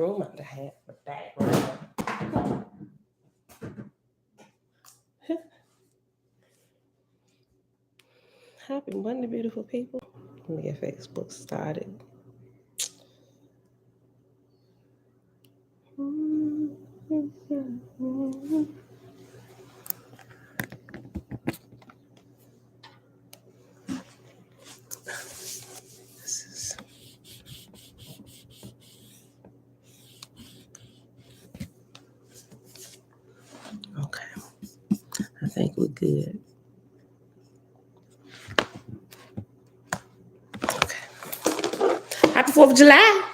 room out to have the background. Happy Monday, beautiful people. Let me get Facebook started. Okay. I think we're good. Okay. Happy 4th of July.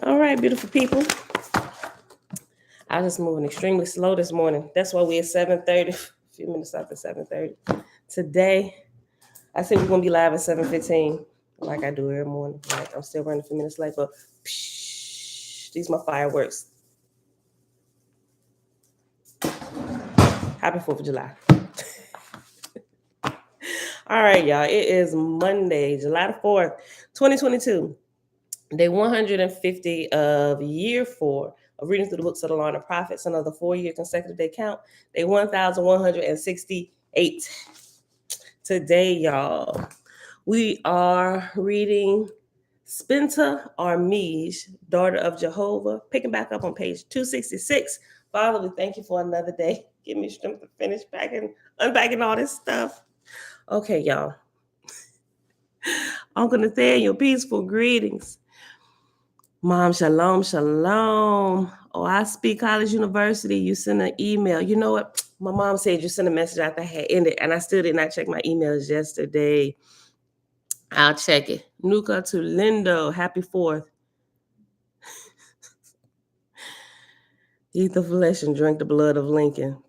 All right, beautiful people. I was just moving extremely slow this morning. That's why we're at 7:30, a few minutes after 7:30. Today, I said we're going to be live at 7:15, like I do every morning. Like I'm still running a few minutes late, but these are my fireworks. Happy 4th of July. All right, y'all. It is Monday, July the 4th, 2022. Day 150 of year 4 of reading through the books of the law and the prophets, another 4-year consecutive day count. Day 1168. Today, y'all, we are reading Cpenta-Armij, daughter of Jehovah, picking back up on page 266. Father, we thank you for another day. Give me strength to finish unpacking all this stuff. Okay, y'all. Uncle Nathaniel, peaceful greetings. Mom, shalom, shalom. Oahspe College University, you sent an email. You know what? My mom said you sent a message after I had ended, and I still did not check my emails yesterday. I'll check it. Nuka to Lindo, happy 4th. Eat the flesh and drink the blood of Lincoln.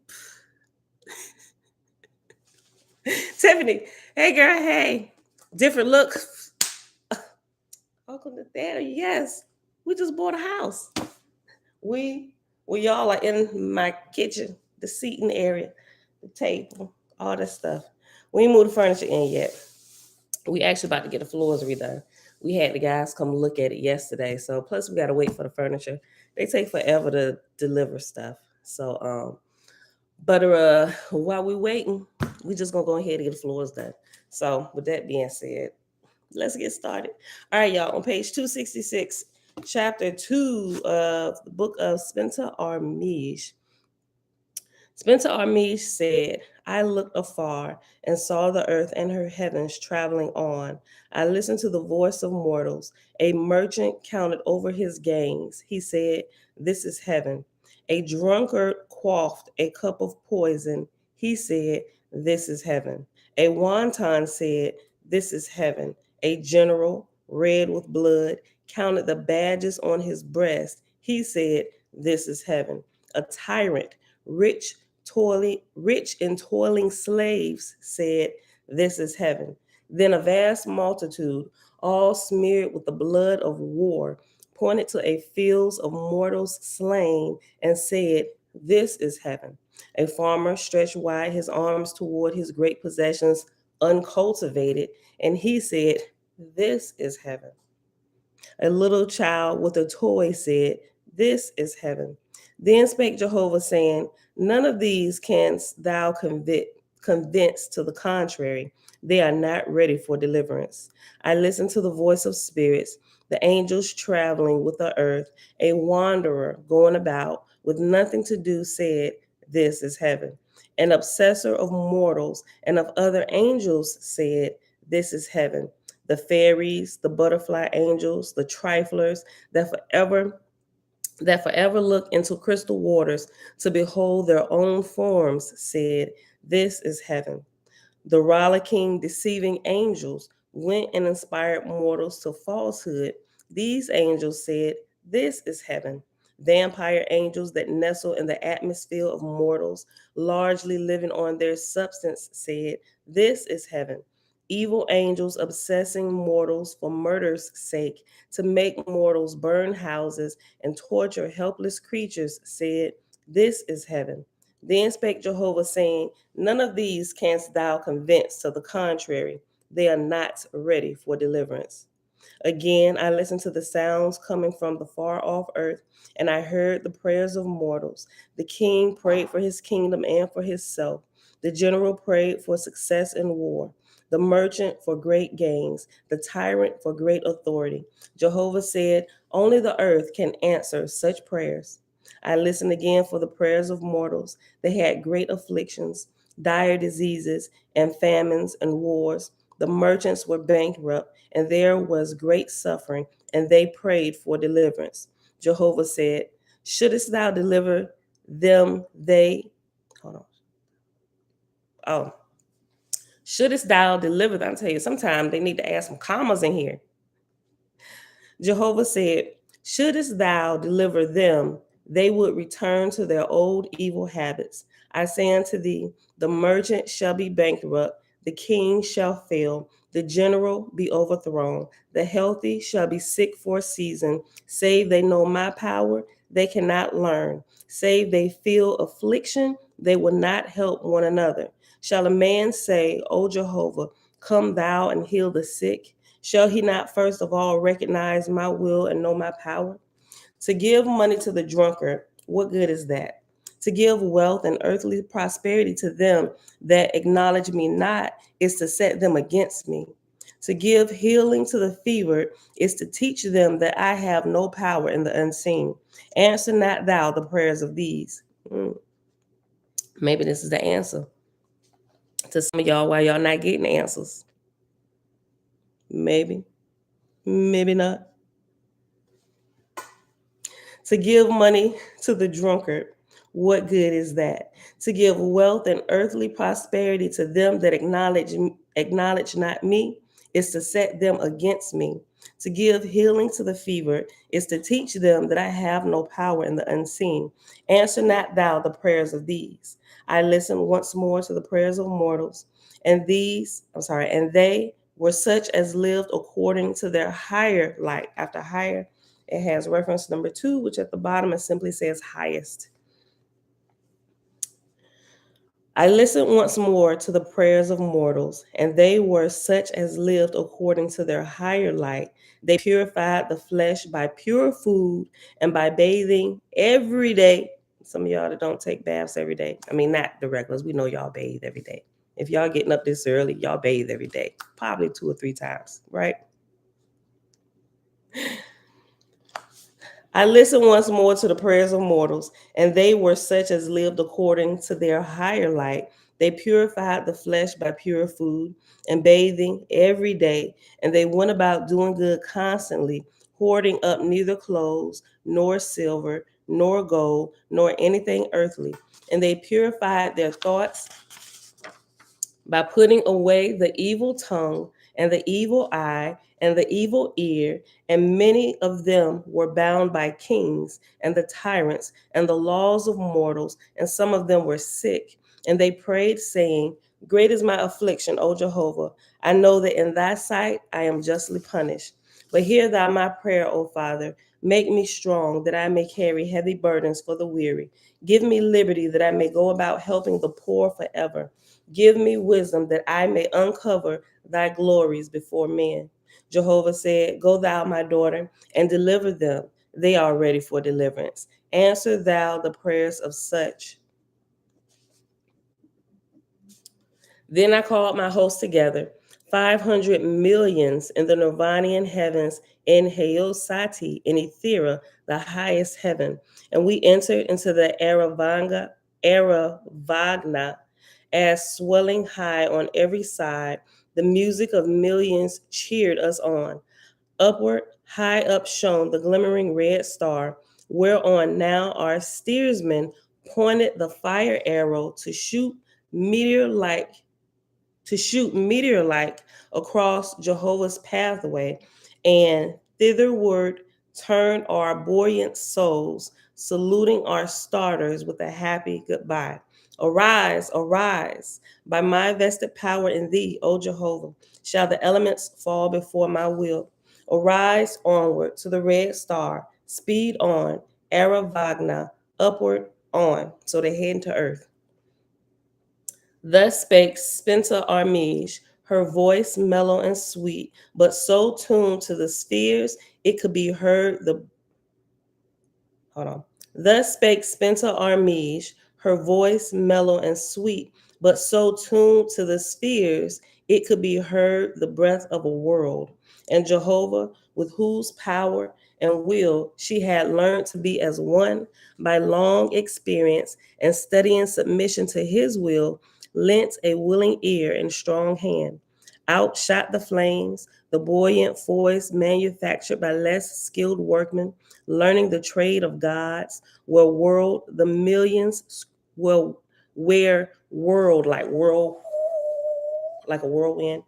Tiffany, hey girl, hey. Different look. Uncle Nathaniel, yes. We just bought a house. We y'all are in my kitchen, the seating area, the table, all that stuff. We ain't moved the furniture in yet. We actually about to get the floors redone. We had the guys come look at it yesterday. So plus we gotta wait for the furniture. They take forever to deliver stuff. So but while we waiting, we just gonna go ahead and get the floors done. So with that being said, let's get started. All right, y'all, on page 266, chapter 2 of the book of Cpenta-Armij. Cpenta-Armij said, I looked afar and saw the earth and her heavens traveling on. I listened to the voice of mortals. A merchant counted over his gains. He said, this is heaven. A drunkard quaffed a cup of poison. He said, this is heaven. A wanton said, this is heaven. A general, red with blood, counted the badges on his breast. He said, this is heaven. A tyrant, rich and toiling slaves said, this is heaven. Then a vast multitude, all smeared with the blood of war, pointed to a field of mortals slain and said, this is heaven. A farmer stretched wide his arms toward his great possessions, uncultivated, and he said, this is heaven. A little child with a toy said, this is heaven. Then spake Jehovah, saying, none of these canst thou convince to the contrary. They are not ready for deliverance. I listened to the voice of spirits, the angels traveling with the earth. A wanderer going about with nothing to do said, this is heaven. An obsessor of mortals and of other angels said, this is heaven. The fairies, the butterfly angels, the triflers that forever look into crystal waters to behold their own forms said, this is heaven. The rollicking, deceiving angels went and inspired mortals to falsehood. These angels said, this is heaven. vampire angels that nestle in the atmosphere of mortals, largely living on their substance, said, "This is heaven." Evil angels obsessing mortals for murder's sake, to make mortals burn houses and torture helpless creatures, said, "This is heaven." Then spake Jehovah, saying, "None of these canst thou convince to the contrary. They are not ready for deliverance." Again, I listened to the sounds coming from the far off earth, and I heard the prayers of mortals. The king prayed for his kingdom and for himself. The general prayed for success in war. The merchant for great gains. The tyrant for great authority. Jehovah said, "Only the earth can answer such prayers." I listened again for the prayers of mortals. They had great afflictions, dire diseases, and famines and wars. The merchants were bankrupt, and there was great suffering, and they prayed for deliverance. Jehovah said, "Shouldest thou deliver them, they, hold on. Oh, shouldest thou deliver them?" I'll tell you, sometimes they need to add some commas in here. Jehovah said, "Shouldest thou deliver them, they would return to their old evil habits. I say unto thee, the merchant shall be bankrupt, the king shall fail, the general be overthrown, the healthy shall be sick for a season. Save they know my power, they cannot learn. Save they feel affliction, they will not help one another. Shall a man say, O Jehovah, come thou and heal the sick? Shall he not first of all recognize my will and know my power? To give money to the drunkard, what good is that? To give wealth and earthly prosperity to them that acknowledge me not is to set them against me. To give healing to the fevered is to teach them that I have no power in the unseen. Answer not thou the prayers of these. Maybe this is the answer to some of y'all why y'all not getting answers. Maybe, maybe not. To give money to the drunkard, what good is that? To give wealth and earthly prosperity to them that acknowledge not me is to set them against me. To give healing to the fevered is to teach them that I have no power in the unseen. Answer not thou the prayers of these. I listened once more to the prayers of mortals, and and they were such as lived according to their higher light. After higher, it has reference number 2, which at the bottom it simply says highest. I listened once more to the prayers of mortals, and they were such as lived according to their higher light. They purified the flesh by pure food and by bathing every day. Some of y'all that don't take baths every day. I mean, not the regulars. We know y'all bathe every day. If y'all getting up this early, y'all bathe every day, probably 2 or 3 times, right? I listened once more to the prayers of mortals, and they were such as lived according to their higher light. They purified the flesh by pure food and bathing every day, and they went about doing good constantly, hoarding up neither clothes, nor silver, nor gold, nor anything earthly. And they purified their thoughts by putting away the evil tongue and the evil eye and the evil ear, and many of them were bound by kings and the tyrants and the laws of mortals, and some of them were sick. And they prayed, saying, Great is my affliction, O Jehovah. I know that in thy sight I am justly punished. But hear thou my prayer, O Father. Make me strong, that I may carry heavy burdens for the weary. Give me liberty, that I may go about helping the poor forever. Give me wisdom, that I may uncover thy glories before men. Jehovah said, Go thou, my daughter, and deliver them. They are ready for deliverance. Answer thou the prayers of such. Then I called my host together, 500 millions in the Nirvanian heavens, in Haosati, in Ethera, the highest heaven. And we entered into the Aravagna, as swelling high on every side, the music of millions cheered us on. Upward, high up shone the glimmering red star, whereon now our steersman pointed the fire arrow to shoot meteor-like across Jehovah's pathway, and thitherward turn our buoyant souls, saluting our starters with a happy goodbye. Arise, arise, by my vested power in thee, O Jehovah, shall the elements fall before my will. Arise onward to the red star, speed on, Aravagna, upward on. So they head to earth. Thus spake Cpenta-Armij, her voice mellow and sweet, but so tuned to the spheres it could be heard the hold on. Thus spake Cpenta-Armij, her voice mellow and sweet, but so tuned to the spheres it could be heard the breath of a world. And Jehovah, with whose power and will she had learned to be as one by long experience and studying submission to his will, lent a willing ear and strong hand. Out shot the flames, the buoyant voice manufactured by less skilled workmen, learning the trade of gods, where world the millions will where world like a whirlwind,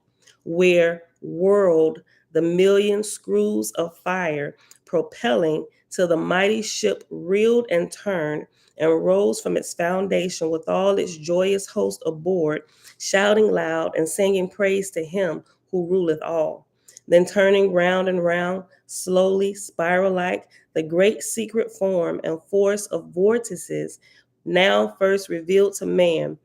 where whirled the million screws of fire, propelling till the mighty ship reeled and turned and rose from its foundation with all its joyous host aboard, shouting loud and singing praise to him who ruleth all. Then turning round and round, slowly, spiral like, the great secret form and force of vortices, now first revealed to man,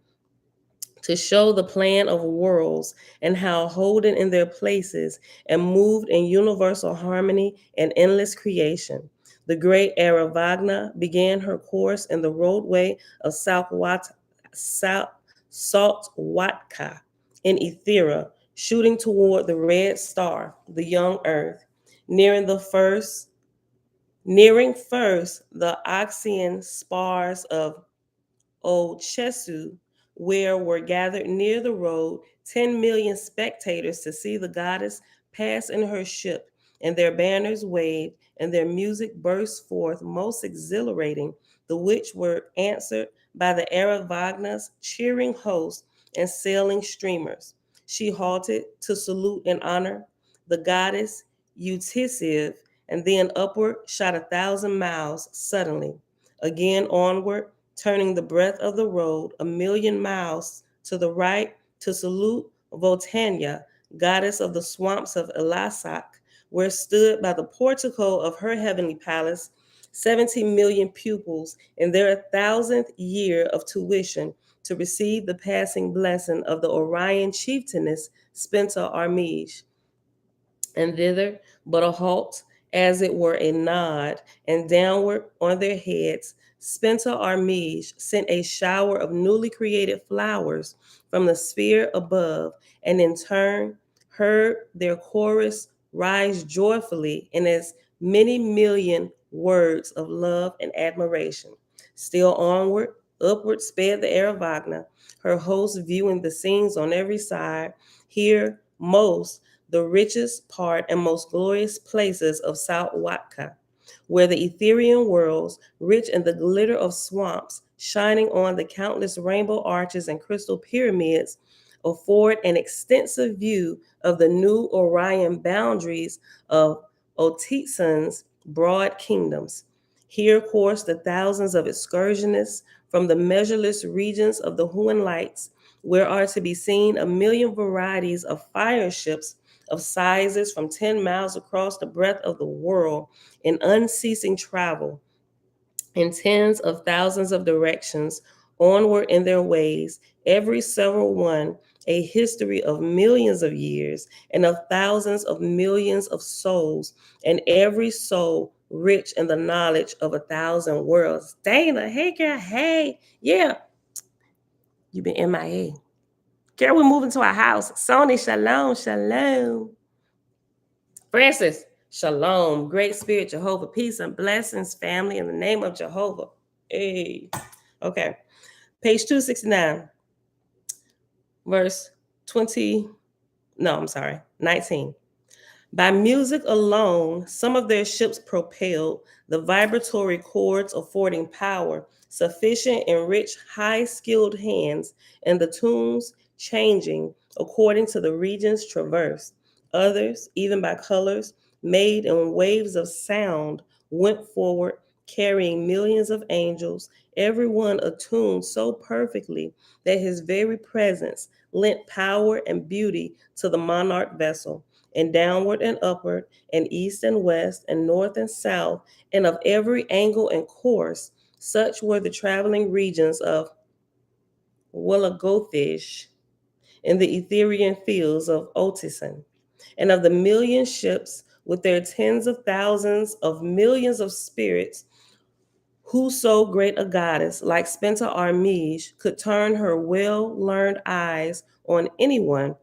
to show the plan of worlds and how holding in their places and moved in universal harmony and endless creation. The great Aravagna began her course in the roadway of Saltwatka in Ethera, shooting toward the red star, the young earth, nearing the first nearing first the Oxyan spars of Oahspe, where were gathered near the road 10 million spectators to see the goddess pass in her ship, and their banners waved, and their music burst forth most exhilarating, the which were answered by the Aravagna's cheering host and sailing streamers. She halted to salute and honor the goddess Utisiv, and then upward shot 1,000 miles suddenly. Again onward, turning the breadth of the road 1,000,000 miles to the right to salute Votania, goddess of the swamps of Elasak, where stood by the portico of her heavenly palace 70 million pupils in their 1,000th year of tuition to receive the passing blessing of the Orion chieftainess Cpenta-Armij. And thither but a halt, as it were a nod, and downward on their heads, Cpenta-Armij sent a shower of newly created flowers from the sphere above, and in turn heard their chorus rise joyfully in as many million words of love and admiration. Still onward, upward sped the Aravagna, her host viewing the scenes on every side, here most the richest part and most glorious places of South Watka, where the Etherian worlds, rich in the glitter of swamps, shining on the countless rainbow arches and crystal pyramids, afford an extensive view of the new Orion boundaries of Otitsan's broad kingdoms. Here course the thousands of excursionists from the measureless regions of the Huan lights, where are to be seen a million varieties of fire ships of sizes from 10 miles across the breadth of the world in unceasing travel in tens of thousands of directions onward in their ways, every several one a history of millions of years and of thousands of millions of souls, and every soul rich in the knowledge of 1,000 worlds. Dana, hey girl, hey, yeah, you been MIA. Girl, we're moving to our house. Sony, shalom, shalom. Francis, shalom, great spirit, Jehovah, peace and blessings, family, in the name of Jehovah. Hey, okay. Page 269, verse 19. By music alone, some of their ships propelled, the vibratory chords affording power sufficient in rich, high-skilled hands, and the tunes changing according to the regions traversed. Others, even by colors, made in waves of sound, went forward, carrying millions of angels, everyone attuned so perfectly that his very presence lent power and beauty to the monarch vessel. And downward and upward, and east and west, and north and south, and of every angle and course, such were the traveling regions of Wallagothish in the Etherian fields of Otisan, and of the million ships with their tens of thousands of millions of spirits, who so great a goddess like Cpenta-Armij could turn her well-learned eyes on anyone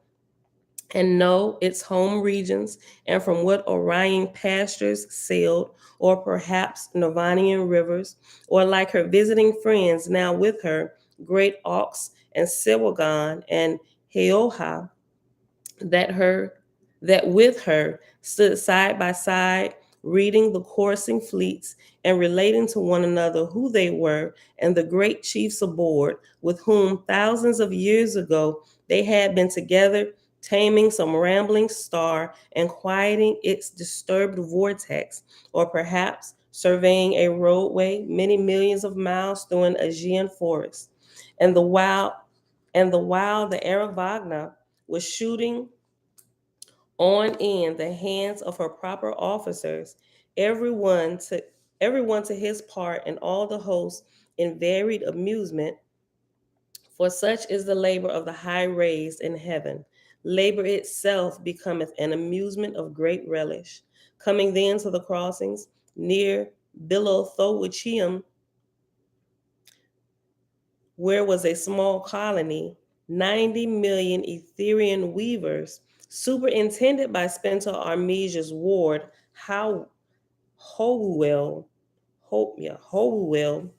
and know its home regions and from what Orion pastures sailed, or perhaps Nirvanian rivers, or like her visiting friends now with her, great Ox and Sewagon and Heoha, that her that with her stood side by side, reading the coursing fleets and relating to one another who they were, and the great chiefs aboard, with whom thousands of years ago they had been together, taming some rambling star and quieting its disturbed vortex, or perhaps surveying a roadway many millions of miles through an Aegean forest. And the while the Aravagna was shooting on in the hands of her proper officers, everyone to everyone to his part, and all the host in varied amusement, for such is the labor of the high raised in heaven. Labor itself becometh an amusement of great relish. Coming then to the crossings near Bilothowichium, where was a small colony, 90 million Etherian weavers, superintended by Cpenta-Armij's ward, Hohuel, Hohuel,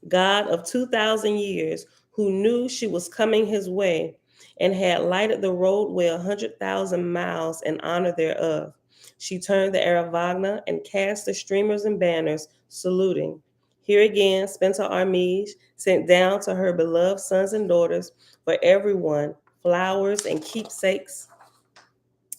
God of 2,000 years, who knew she was coming his way, and had lighted the roadway 100,000 miles in honor thereof. She turned the Aravagna and cast the streamers and banners, saluting. Here again, Cpenta-Armij sent down to her beloved sons and daughters for everyone flowers and keepsakes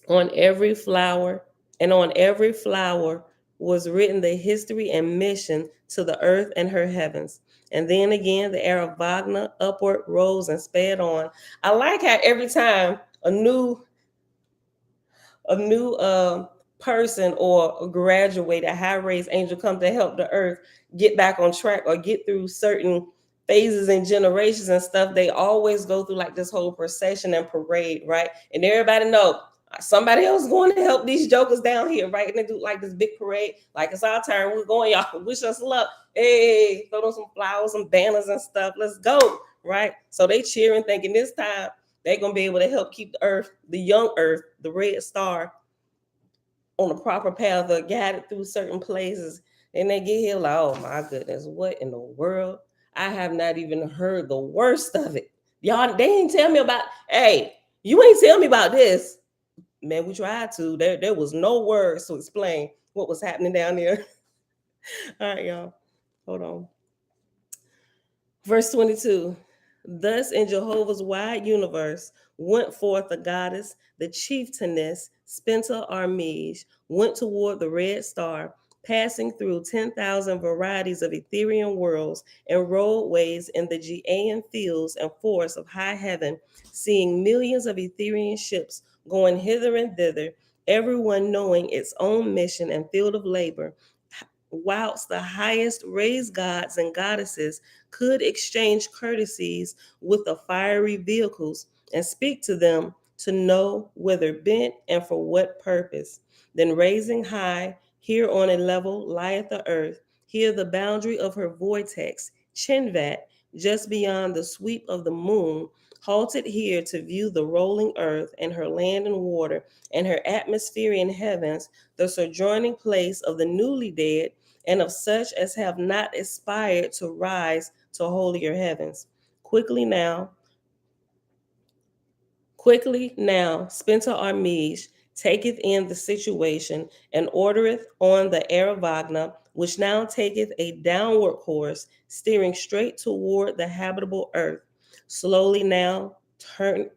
on every flower, and on every flower was written the history and mission to the earth and her heavens. And then again, the Aravagna upward rose and sped on. I like how every time a new person or a graduated high raised angel come to help the earth get back on track or get through certain phases and generations and stuff, they always go through like this whole procession and parade, right? And everybody know somebody else going to help these jokers down here, right? And they do like this big parade, like it's our turn, we're going, y'all wish us luck, hey, throw them some flowers, some banners and stuff, let's go, right? So they cheering, thinking this time they're gonna be able to help keep the earth, the young earth, the red star, on the proper path or guided through certain places. And they get here like, oh my goodness, what in the world? I have not even heard the worst of it. Y'all, they ain't tell me about, hey, you ain't tell me about this. Man, we tried to. There was no words to explain what was happening down there. All right, y'all. Hold on. Verse 22. Thus in Jehovah's wide universe went forth the goddess, the chieftainess, Cpenta-Armij, went toward the red star, passing through 10,000 varieties of Etherian worlds and roadways in the Geayan fields and forests of high heaven, seeing millions of Etherian ships going hither and thither, everyone knowing its own mission and field of labor, whilst the highest raised gods and goddesses could exchange courtesies with the fiery vehicles and speak to them to know whither bent and for what purpose. Then raising high, here on a level lieth the earth, here the boundary of her vortex, Chinvat, just beyond the sweep of the moon, halted here to view the rolling earth and her land and water and her atmosphere in heavens, the sojourning place of the newly dead and of such as have not aspired to rise to holier heavens. Quickly now, Cpenta-Armij taketh in the situation and ordereth on the Aravagna, which now taketh a downward course, steering straight toward the habitable earth. Slowly now, turning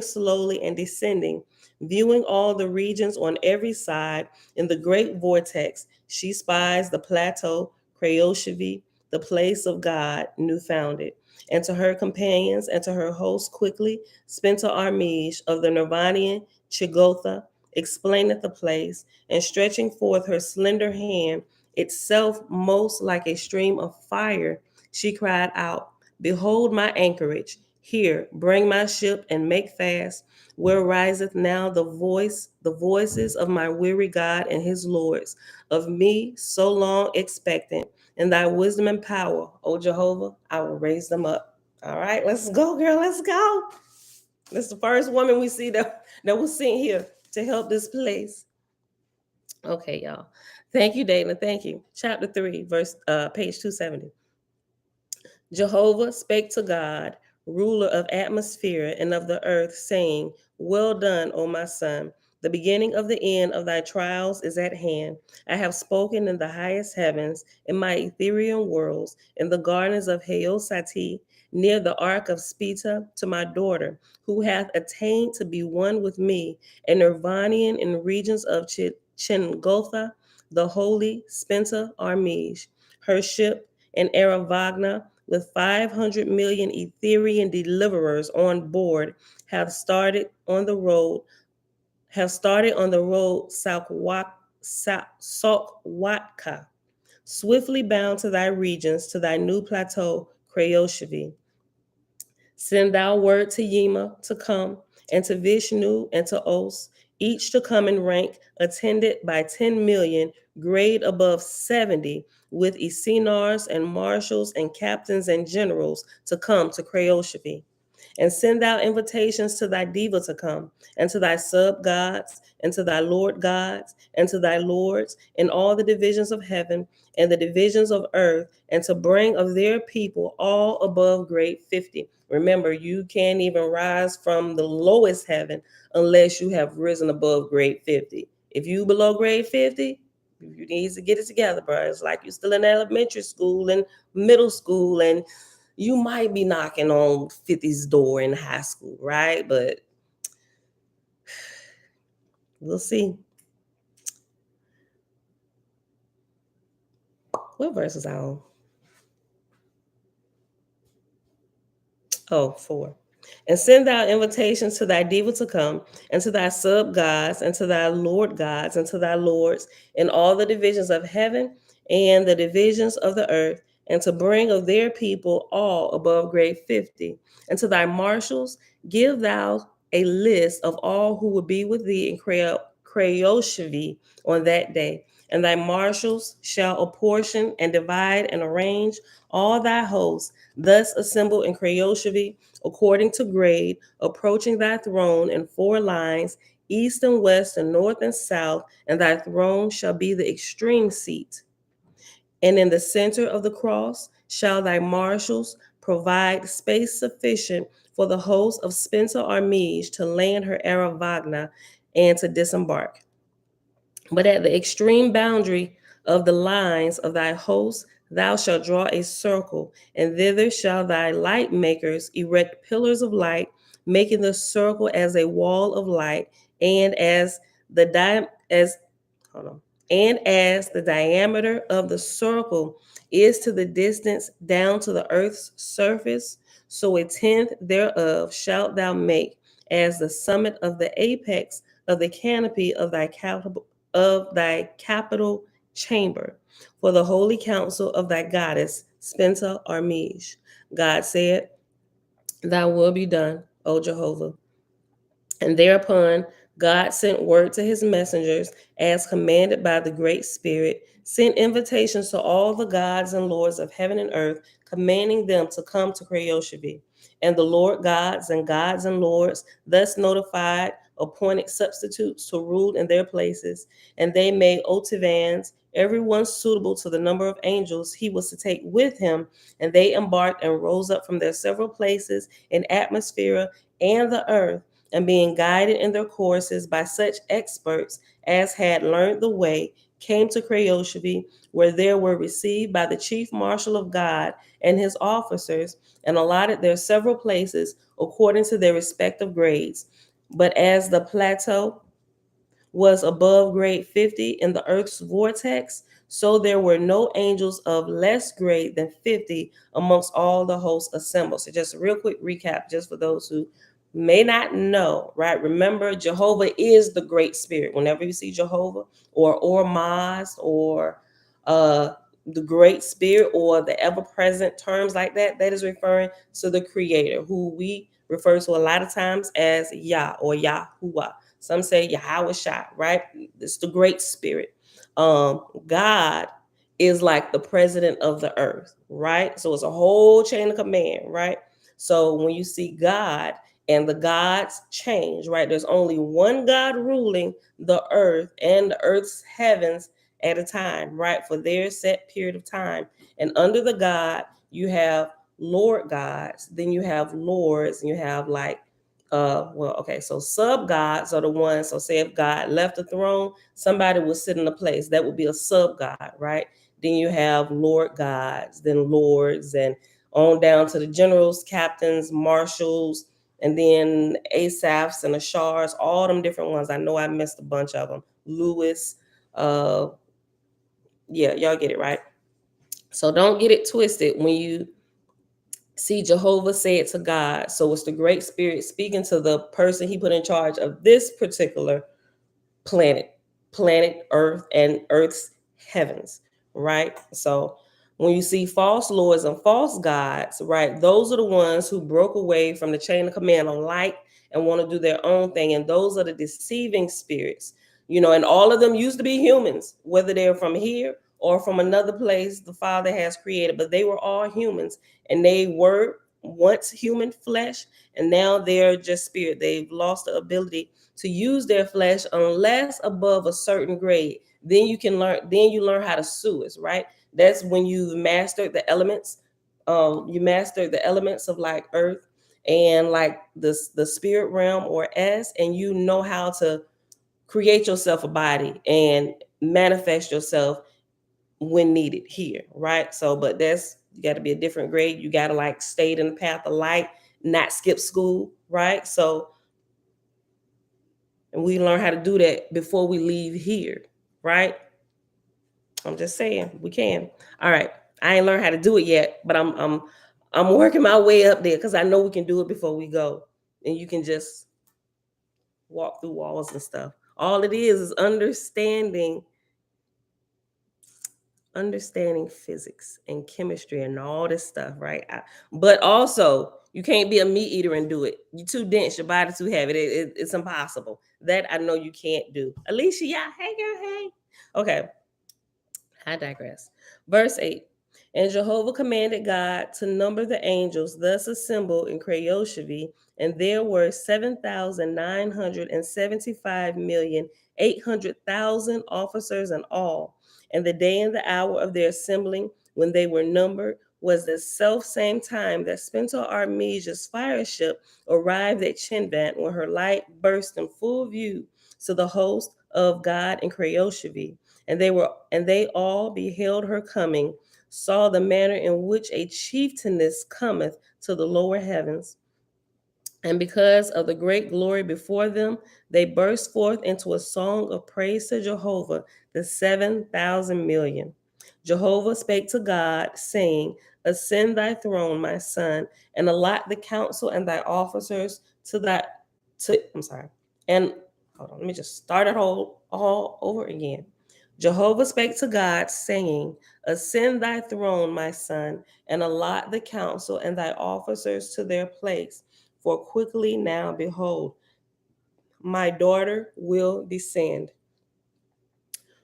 slowly and descending, viewing all the regions on every side in the great vortex. She spies the plateau, Creoshevi, the place of God, new founded. And to her companions and to her host quickly, Cpenta-Armij of the Nirvanian Chigotha explaineth the place, and stretching forth her slender hand, itself most like a stream of fire, she cried out, Behold my anchorage. Here, bring my ship and make fast. Where riseth now the voices of my weary God and his lords, of me so long expectant. In thy wisdom and power, O Jehovah, I will raise them up. All right, let's go, girl. Let's go. This is the first woman we see that was sent here to help this place. Okay, y'all. Thank you, Dana. Thank you. Chapter 3, page 270. Jehovah spake to God, ruler of atmosphere and of the earth, saying, Well done, O my son. The beginning of the end of thy trials is at hand. I have spoken in the highest heavens, in my ethereal worlds, in the gardens of Heosati, near the ark of Spita, to my daughter, who hath attained to be one with me, a Nirvanian in regions of Chingotha, the holy Cpenta-Armij. Her ship, an Aravagna, with 500 million Etherian deliverers on board, have started on the road Salkwatka, swiftly bound to thy regions, to thy new plateau, Creoshevi. Send thou word to Yima to come, and to Vishnu and to Os, each to come in rank, attended by 10 million, grade above 70, with Esenars and marshals and captains and generals to come to Creoshevi. And send thou invitations to thy diva to come, and to thy sub gods, and to thy lord gods, and to thy lords, in all the divisions of heaven and the divisions of earth, and to bring of their people all above grade 50. Remember, you can't even rise from the lowest heaven unless you have risen above grade 50. If you below grade 50, you need to get it together, bro. It's like you're still in elementary school and middle school, and you might be knocking on 50's door in high school, right? But we'll see. What verse is I on? Oh, 4. And send thou invitations to thy diva to come, and to thy sub gods, and to thy lord gods, and to thy lords, in all the divisions of heaven and the divisions of the earth, and to bring of their people all above grade 50. And to thy marshals, give thou a list of all who will be with thee in Creoshevi on that day. And thy marshals shall apportion and divide and arrange all thy hosts, thus assembled in Creoshevi, according to grade, approaching thy throne in 4 lines, east and west and north and south, and thy throne shall be the extreme seat. And in the center of the cross shall thy marshals provide space sufficient for the host of Cpenta-Armij to land her Aravagna and to disembark. But at the extreme boundary of the lines of thy host, thou shalt draw a circle, and thither shall thy light makers erect pillars of light, making the circle as a wall of light, and as the diameter of the circle is to the distance down to the earth's surface, so a tenth thereof shalt thou make as the summit of the apex of the canopy of thy capital chamber, for the holy counsel of thy goddess Cpenta-Armij. God said, Thy will be done, O Jehovah. And thereupon God sent word to his messengers, as commanded by the Great Spirit, sent invitations to all the gods and lords of heaven and earth, commanding them to come to Creoshevi. And the Lord gods and lords, thus notified, appointed substitutes to rule in their places, and they made otivans, everyone suitable to the number of angels he was to take with him, and they embarked and rose up from their several places in atmosphere and the earth, and being guided in their courses by such experts as had learned the way, came to Creoshevi, where they were received by the chief marshal of God and his officers, and allotted their several places according to their respective grades. But as the plateau was above grade 50 in the earth's vortex, So there were no angels of less grade than 50 amongst all the hosts assembled. So just a real quick recap, just for those who may not know, right? Remember, Jehovah is the great spirit. Whenever you see Jehovah or Maz or the great spirit or the ever-present, terms like that, that is referring to the creator, who we refer to a lot of times as Yah or Yahuwah. Some say Yahweh Shai, right? It's the great spirit. God is like the president of the earth, right? So it's a whole chain of command, right? So when you see God and the gods change, right? There's only one God ruling the earth and the earth's heavens at a time, right? For their set period of time. And under the God, you have Lord gods, then you have lords, and you have like so sub gods are the ones. So say if God left the throne, somebody would sit in the place. That would be a sub god, right? Then you have Lord gods, then lords, and on down to the generals, captains, marshals, and then Asaphs and Ashars, all them different ones. I know I missed a bunch of them. Lewis, yeah, y'all get it, right? So don't get it twisted when you see Jehovah say it to God. So it's the great spirit speaking to the person he put in charge of this particular planet Earth and Earth's heavens, right? So when you see false lords and false gods, right, those are the ones who broke away from the chain of command of light and want to do their own thing. And those are the deceiving spirits, and all of them used to be humans, whether they're from here or from another place the Father has created, but they were all humans and they were once human flesh, and now they're just spirit. They've lost the ability to use their flesh unless above a certain grade. Then you learn how to sue us, right? That's when you've mastered the elements. You master the elements of like earth and like the spirit realm or S, and you know how to create yourself a body and manifest yourself when needed here, right? So, but that's, you got to be a different grade. You got to like stay in the path of light, not skip school, right? So, and we learn how to do that before we leave here, right? I'm just saying we can. All right. I ain't learned how to do it yet, but I'm working my way up there because I know we can do it before we go. And you can just walk through walls and stuff. All it is understanding physics and chemistry and all this stuff, right? But also, you can't be a meat eater and do it. You're too dense. Your body too heavy. It's impossible. That I know you can't do. Alicia, yeah, hey girl, hey. Okay, I digress. Verse 8. And Jehovah commanded God to number the angels thus assembled in Oahspe, and there were 7,975,800,000 officers in all. And the day and the hour of their assembling, when they were numbered, was the self same time that Cpenta-Armij's fire ship arrived at Chinvant, when her light burst in full view to the host of God in Oahspe. And they all beheld her coming, saw the manner in which a chieftainess cometh to the lower heavens. And because of the great glory before them, they burst forth into a song of praise to Jehovah, the 7,000 million. Jehovah spake to God, saying, Ascend thy throne, my son, and allot the council and thy officers to that. I'm sorry. And hold on, let me just start it all over again. Jehovah spake to God, saying, Ascend thy throne, my son, and allot the council and thy officers to their place. For quickly now, behold, my daughter will descend.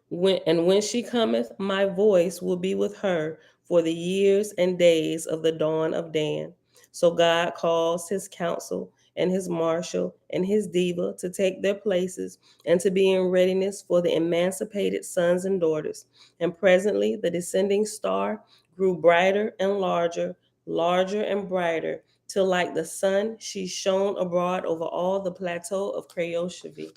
When she cometh, my voice will be with her for the years and days of the dawn of Dan. So God calls his council and his marshal and his diva to take their places and to be in readiness for the emancipated sons and daughters. And presently the descending star grew brighter and larger, larger and brighter, till like the sun she shone abroad over all the plateau of Oahspe.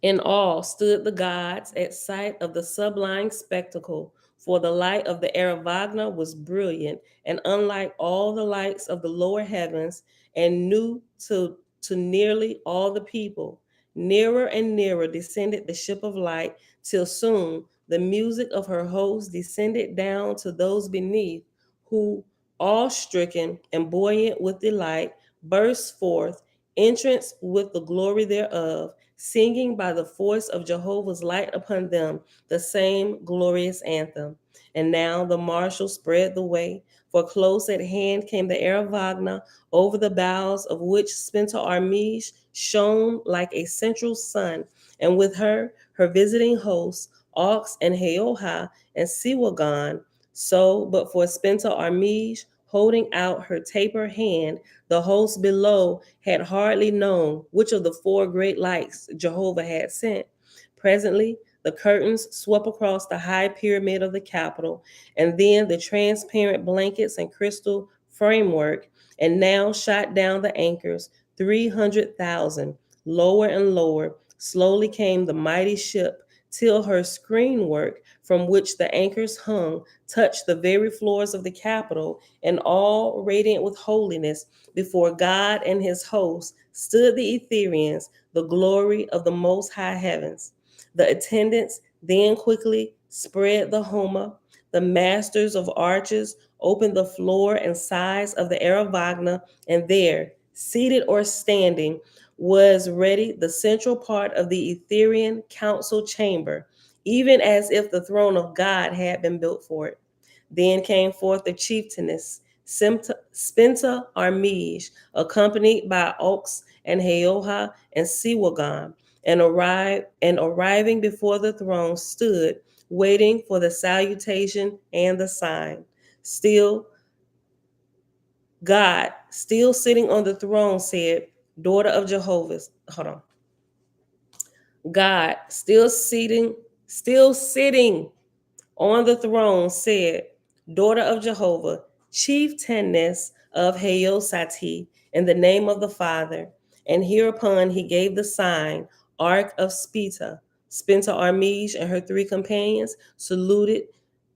In all stood the gods at sight of the sublime spectacle, for the light of the Aravagna was brilliant and unlike all the lights of the lower heavens, and new to nearly all the people. Nearer and nearer descended the ship of light, till soon the music of her host descended down to those beneath, who, awe-stricken and buoyant with delight, burst forth, entrance with the glory thereof, singing by the force of Jehovah's light upon them the same glorious anthem. And now the marshal spread the way, for close at hand came the Aravagna, over the bows of which Cpenta-Armij shone like a central sun, and with her, her visiting hosts, Ox and Jehovih and Siwagan. So, but for Cpenta-Armij, holding out her taper hand, the hosts below had hardly known which of the four great lights Jehovah had sent. Presently, the curtains swept across the high pyramid of the Capitol, and then the transparent blankets and crystal framework, and now shot down the anchors, 300,000. Lower and lower, slowly came the mighty ship, till her screenwork, from which the anchors hung, touched the very floors of the Capitol, and all radiant with holiness, before God and his hosts, stood the Ethereans, the glory of the most high heavens. The attendants then quickly spread the Homa. The masters of arches opened the floor and sides of the Aravagna, and there, seated or standing, was ready the central part of the Etherean council chamber, even as if the throne of God had been built for it. Then came forth the chieftainess, Cpenta-Armij, accompanied by Ox and Jehovih and Siwagan, and arriving before the throne stood, waiting for the salutation and the sign. Still, God, still sitting on the throne, said, Daughter of Jehovah's. Hold on. God, still sitting on the throne, said, Daughter of Jehovah, chieftainess of Hayosati, in the name of the Father. And hereupon he gave the sign, Ark of Spita. Cpenta-Armij and her three companions saluted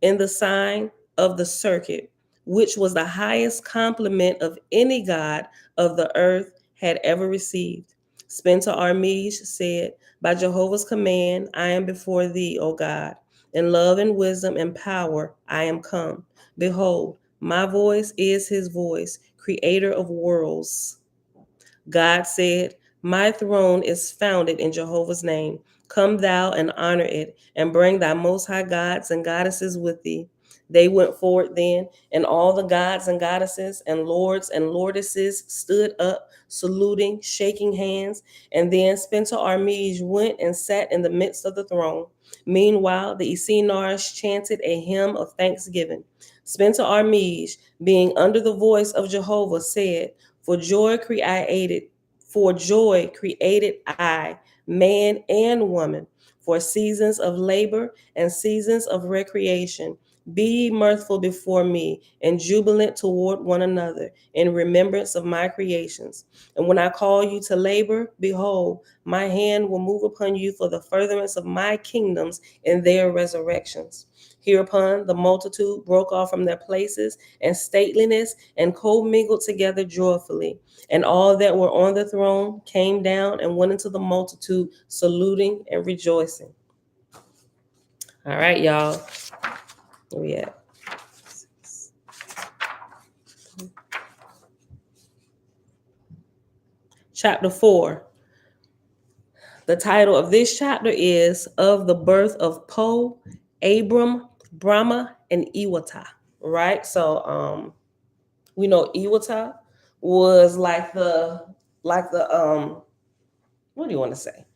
in the sign of the circuit, which was the highest compliment of any god of the earth had ever received. Cpenta-Armij said, By Jehovah's command, I am before thee, O God. In love and wisdom and power I am come. Behold, my voice is his voice, creator of worlds. God said, My throne is founded in Jehovah's name. Come thou and honor it, and bring thy most high gods and goddesses with thee. They went forward then, and all the gods and goddesses and lords and lordesses stood up, saluting, shaking hands. And then Cpenta-Armij went and sat in the midst of the throne. Meanwhile, the Essenars chanted a hymn of thanksgiving. Cpenta-Armij, being under the voice of Jehovah, said, For joy created I, man and woman, for seasons of labor and seasons of recreation. Be ye mirthful before me, and jubilant toward one another, in remembrance of my creations. And when I call you to labor, behold, my hand will move upon you for the furtherance of my kingdoms in their resurrections. Hereupon the multitude broke off from their places and stateliness, and commingled together joyfully. And all that were on the throne came down and went into the multitude, saluting and rejoicing. All right, y'all. Where we at? Chapter 4. The title of this chapter is Of the Birth of Po, Abram, Brahma, and Iwata. Right? So we know Iwata was like the what do you want to say?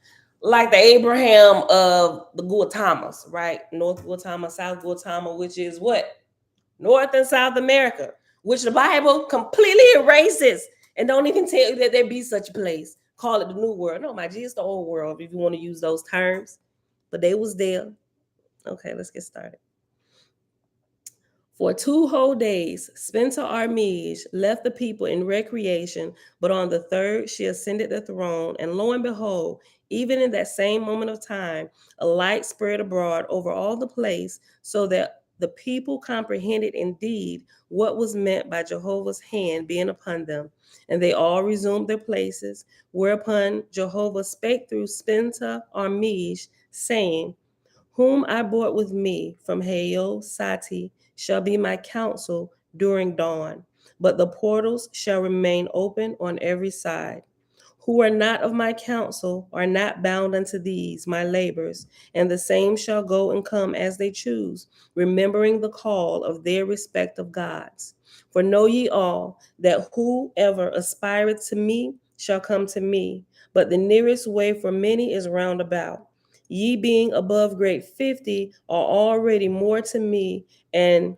Like the Abraham of the Gautamas, right? North Gautama, South Gautama, which is what? North and South America, which the Bible completely erases and don't even tell you that there be such a place. Call it the New World. No, my G, it's the Old World if you want to use those terms. But they was there. Okay, let's get started. For 2 whole days, Cpenta-Armij left the people in recreation, but on the third she ascended the throne, and lo and behold, even in that same moment of time, a light spread abroad over all the place, so that The people comprehended indeed what was meant by Jehovah's hand being upon them, and they all resumed their places, whereupon Jehovah spake through Cpenta-Armij, saying, whom I brought with me from Sati shall be my counsel during dawn, but the portals shall remain open on every side. Who are not of my counsel are not bound unto these my labors, and the same shall go and come as they choose, remembering the call of their respective gods. For know ye all that whoever aspireth to me shall come to me, but the nearest way for many is round about. Ye being above grade 50 are already more to me and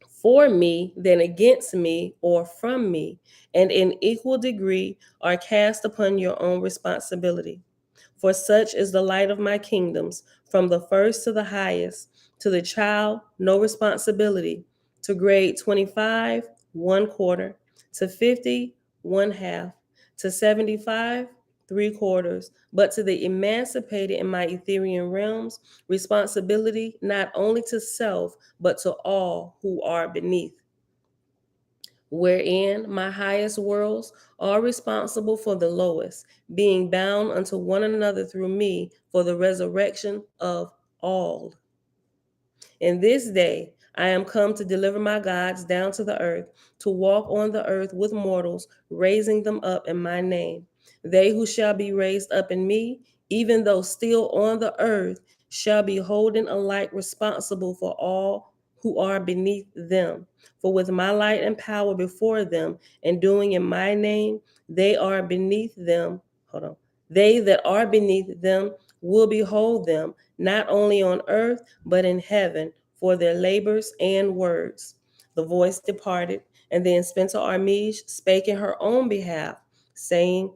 for me than against me or from me, and in equal degree are cast upon your own responsibility. For such is the light of my kingdoms, from the first to the highest, to the child, no responsibility, to grade 25, 1/4, to 50, 1/2, to 75, 3/4, but to the emancipated in my Ethereal realms, responsibility not only to self, but to all who are beneath, wherein my highest worlds are responsible for the lowest, being bound unto one another through me for the resurrection of all. In this day I am come to deliver my gods down to the earth, to walk on the earth with mortals, raising them up in my name. They who shall be raised up in me, even though still on the earth, shall be holding alike responsible for all who are beneath them. For with my light and power before them, and doing in my name, they are beneath them. Hold on. They that are beneath them will behold them, not only on earth, but in heaven, for their labors and words. The voice departed, and then Cpenta-Armij spake in her own behalf, saying,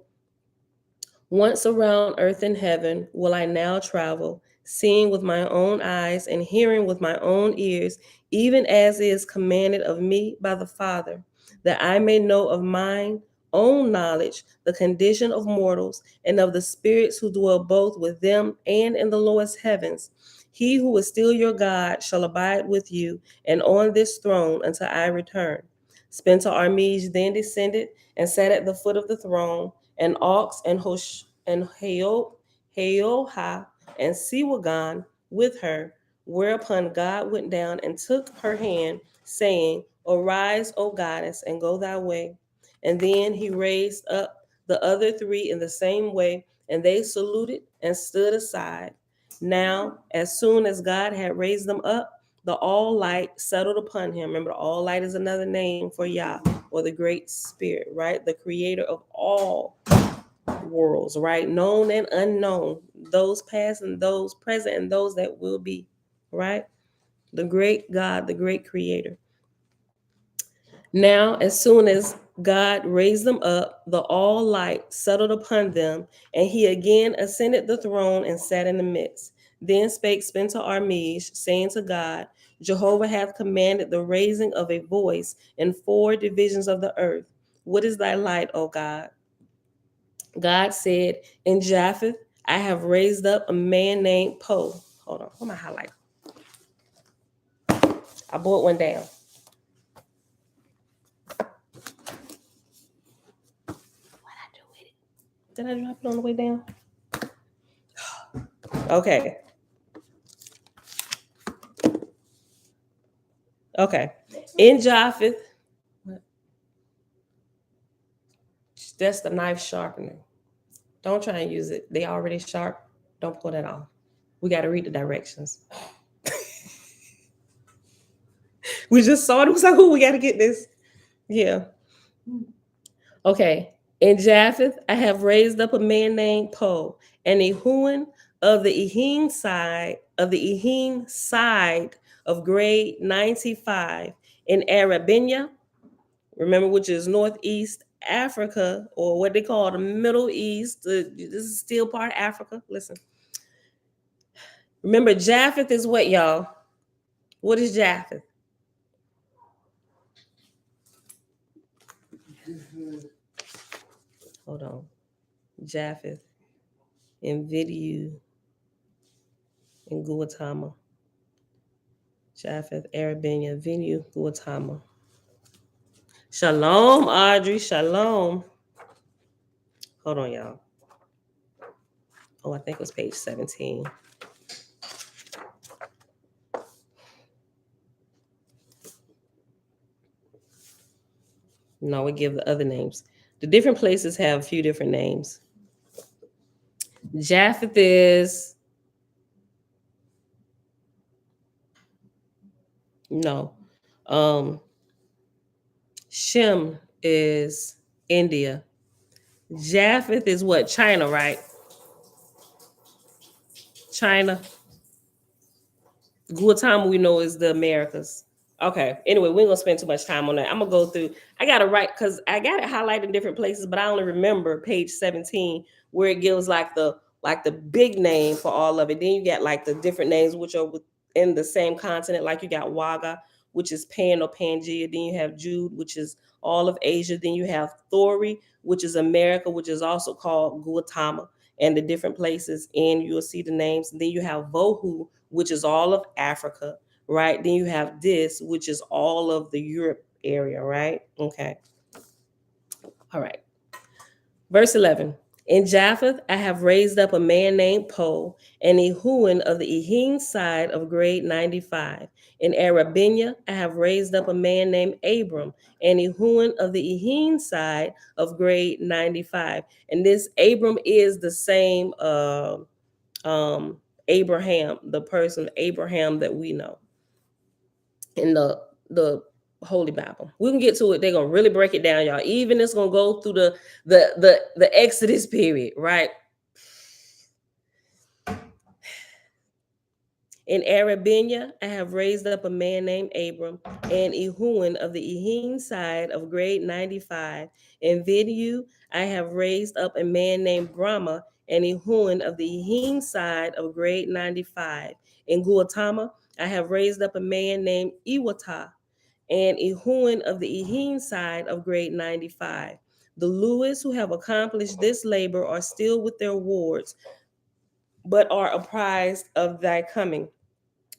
once around earth and heaven will I now travel, seeing with my own eyes and hearing with my own ears, even as is commanded of me by the Father, that I may know of mine own knowledge the condition of mortals and of the spirits who dwell both with them and in the lowest heavens. He who is still your God shall abide with you and on this throne until I return. Cpenta-Armij then descended and sat at the foot of the throne, and Ox and Heoha and Siwagan with her, whereupon God went down and took her hand, saying, arise, O goddess, and go thy way. And then he raised up the other three in the same way, and they saluted and stood aside. Now, as soon as God had raised them up, the all light settled upon him. Remember, all light is another name for Yah, or the great spirit, right? The creator of all worlds, right? Known and unknown, those past and those present and those that will be, right? The great God, the great creator. Now, as soon as God raised them up, the all light settled upon them, and he again ascended the throne and sat in the midst. Then spake Cpenta-Armij, saying to God, Jehovah hath commanded the raising of a voice in 4 divisions of the earth. What is thy light, O God? God said, in Japheth, I have raised up a man named Po. Hold on, where's my highlighter? I brought one down. What I do with it? Did I drop it on the way down? Okay. Okay. In Japheth, that's the knife sharpener. Don't try and use it. They already sharp. Don't pull that off. We got to read the directions. We just saw it. It was like, oh, we got to get this. Yeah. Okay. In Japheth, I have raised up a man named Po, and a Huan of the Ehin side of grade 95 in Arabinia, remember, which is Northeast Africa, or what they call the Middle East. This is still part of Africa. Listen. Remember, Japheth is what, y'all? What is Japheth? Hold on. Japheth in Vidiu in Guatemala. Japheth, Arabinia, Venu, Guatama. Shalom, Audrey. Shalom. Hold on, y'all. Oh, I think it was page 17. No, we give the other names. The different places have a few different names. Japheth is no. Shem is India. Japheth is what? China, right? China. Guantanamo we know is the Americas. Okay. Anyway, we ain't gonna spend too much time on that. I'm gonna go through. I gotta write because I got it highlighted in different places, but I only remember page 17 where it gives like the big name for all of it. Then you got like the different names which are in the same continent. Like you got Waga, which is Pan or Pangea. Then you have Jude, which is all of Asia. Then you have Thori, which is America, which is also called Guatama, and the different places. And you'll see the names. And then you have Vohu, which is all of Africa, right? Then you have this, which is all of the Europe area, right? Okay. All right. Verse 11. In Japheth, I have raised up a man named Po, and Ehuan of the Ehim side of grade 95. In Arabinia, I have raised up a man named Abram, and Ehuan of the Ehim side of grade 95. And this Abram is the same Abraham, the person Abraham that we know in the Holy Bible. We can get to it. They're gonna really break it down, y'all. Even it's gonna go through the Exodus period, right? In Arabinia, I have raised up a man named Abram, and Ehuan of the Ehim side of grade 95. In Vidu, I have raised up a man named Brahma, and Ehuan of the Ehim side of grade 95. In Guatama, I have raised up a man named Iwata, and Ehuan of the Ehim side of grade 95. The Lewis who have accomplished this labor are still with their wards, but are apprised of thy coming.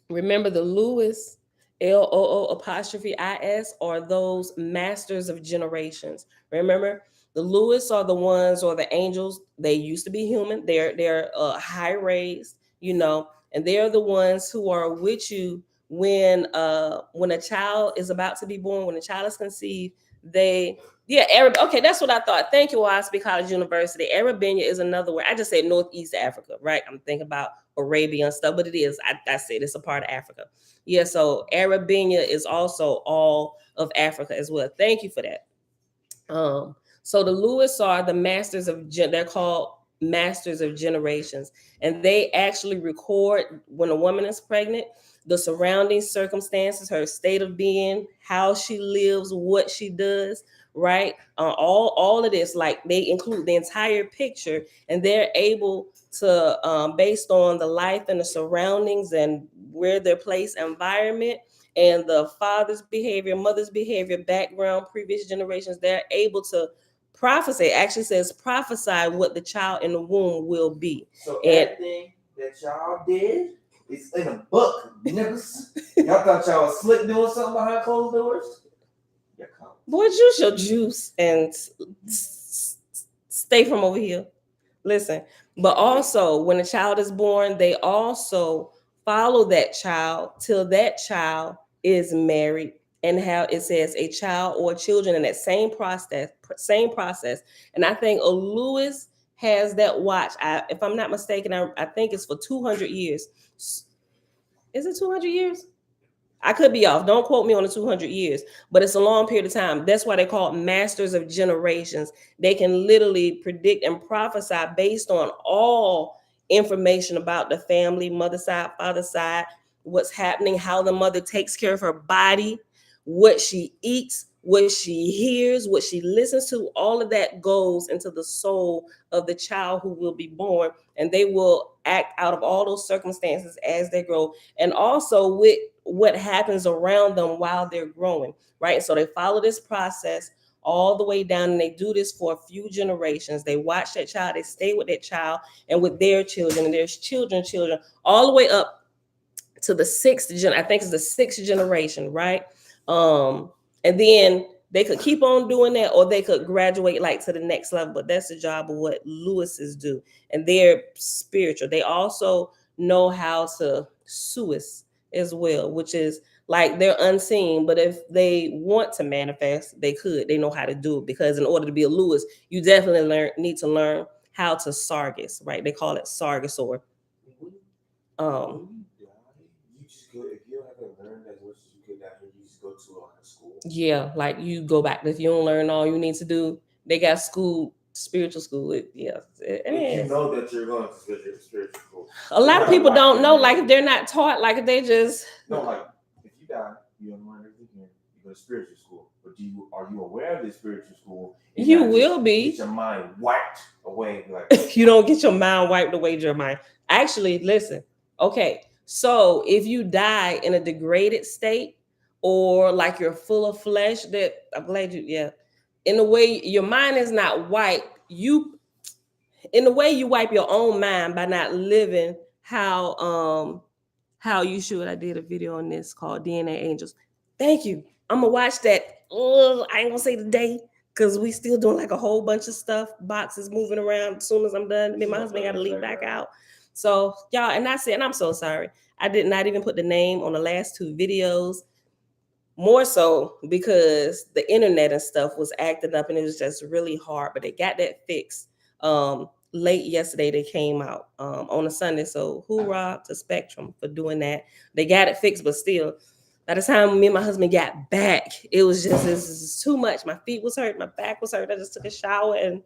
Remember the Lewis, Loo apostrophe is, are those masters of generations. Remember, the Lewis are the ones, or the angels. They used to be human. They're high raised, and they're the ones who are with you when a child is about to be born, when a child is conceived. Arab. Okay, that's what I thought. Thank you, Oahspe College University. Arabinia is another word. I just said Northeast Africa, right? I'm thinking about Arabia and stuff, but it is. I said it's a part of Africa. Yeah, so Arabinia is also all of Africa as well. Thank you for that. So the Lewis are the masters of. They're called masters of generations, and they actually record when a woman is pregnant, the surrounding circumstances, her state of being, how she lives, what she does, right? All of this, like they include the entire picture, and they're able to, based on the life and the surroundings and where they're placed, environment, and the father's behavior, mother's behavior, background, previous generations, they're able to prophesy. Actually says prophesy what the child in the womb will be. So everything that y'all did is in a book, niggas. Y'all thought y'all was slick doing something behind closed doors? Boy, juice your juice and stay from over here. Listen, but also when a child is born, they also follow that child till that child is married, and how it says a child or children in that same process. And I think a Lewis has that watch. If I'm not mistaken, I think it's for 200 years. Is it 200 years? I could be off. Don't quote me on the 200 years, but it's a long period of time. That's why they call it masters of generations. They can literally predict and prophesy based on all information about the family, mother side, father side, what's happening, how the mother takes care of her body, what she eats, what she hears, what she listens to. All of that goes into the soul of the child who will be born, and they will act out of all those circumstances as they grow, and also with what happens around them while they're growing, right? So they follow this process all the way down, and they do this for a few generations. They watch that child, they stay with that child and with their children and their children, all the way up to the I think it's the sixth generation, right? And then they could keep on doing that, or they could graduate like to the next level. But that's the job of what Lewises do, and they're spiritual. They also know how to suis as well, which is like they're unseen, but if they want to manifest, they could. They know how to do it, because in order to be a Lewis, you definitely need to learn how to sargus, right? They call it sargus, or you just go, if you haven't learned as much as you could down here, you just go to a school. Yeah, like you go back. If you don't learn all you need to do, they got school, spiritual school. If you know that you're going to spiritual school, a lot of people don't know. Like if they're not taught, like if they just like if you die, you don't learn everything here. You go to spiritual school, but are you aware of this spiritual school? You will be. Get your mind wiped away. Like you don't get your mind wiped away, Jeremiah. Actually, listen. Okay, so if you die in a degraded state, or like you're full of flesh, that I'm glad you, yeah. In a way, your mind is not wiped. In a way, you wipe your own mind by not living how you should. I did a video on this called DNA Angels. Thank you. I'm gonna watch that. I ain't gonna say the day, because we still doing like a whole bunch of stuff, boxes moving around. As soon as I'm done, me and my husband got to leave back out. So y'all, and that's it. And I'm so sorry. I did not even put the name on the last two videos. More so because the internet and stuff was acting up, and it was just really hard. But they got that fixed. Late yesterday they came out on a Sunday. So hoorah to Spectrum for doing that. They got it fixed, but still, by the time me and my husband got back, it was just, this is too much. My feet was hurt, my back was hurt. I just took a shower and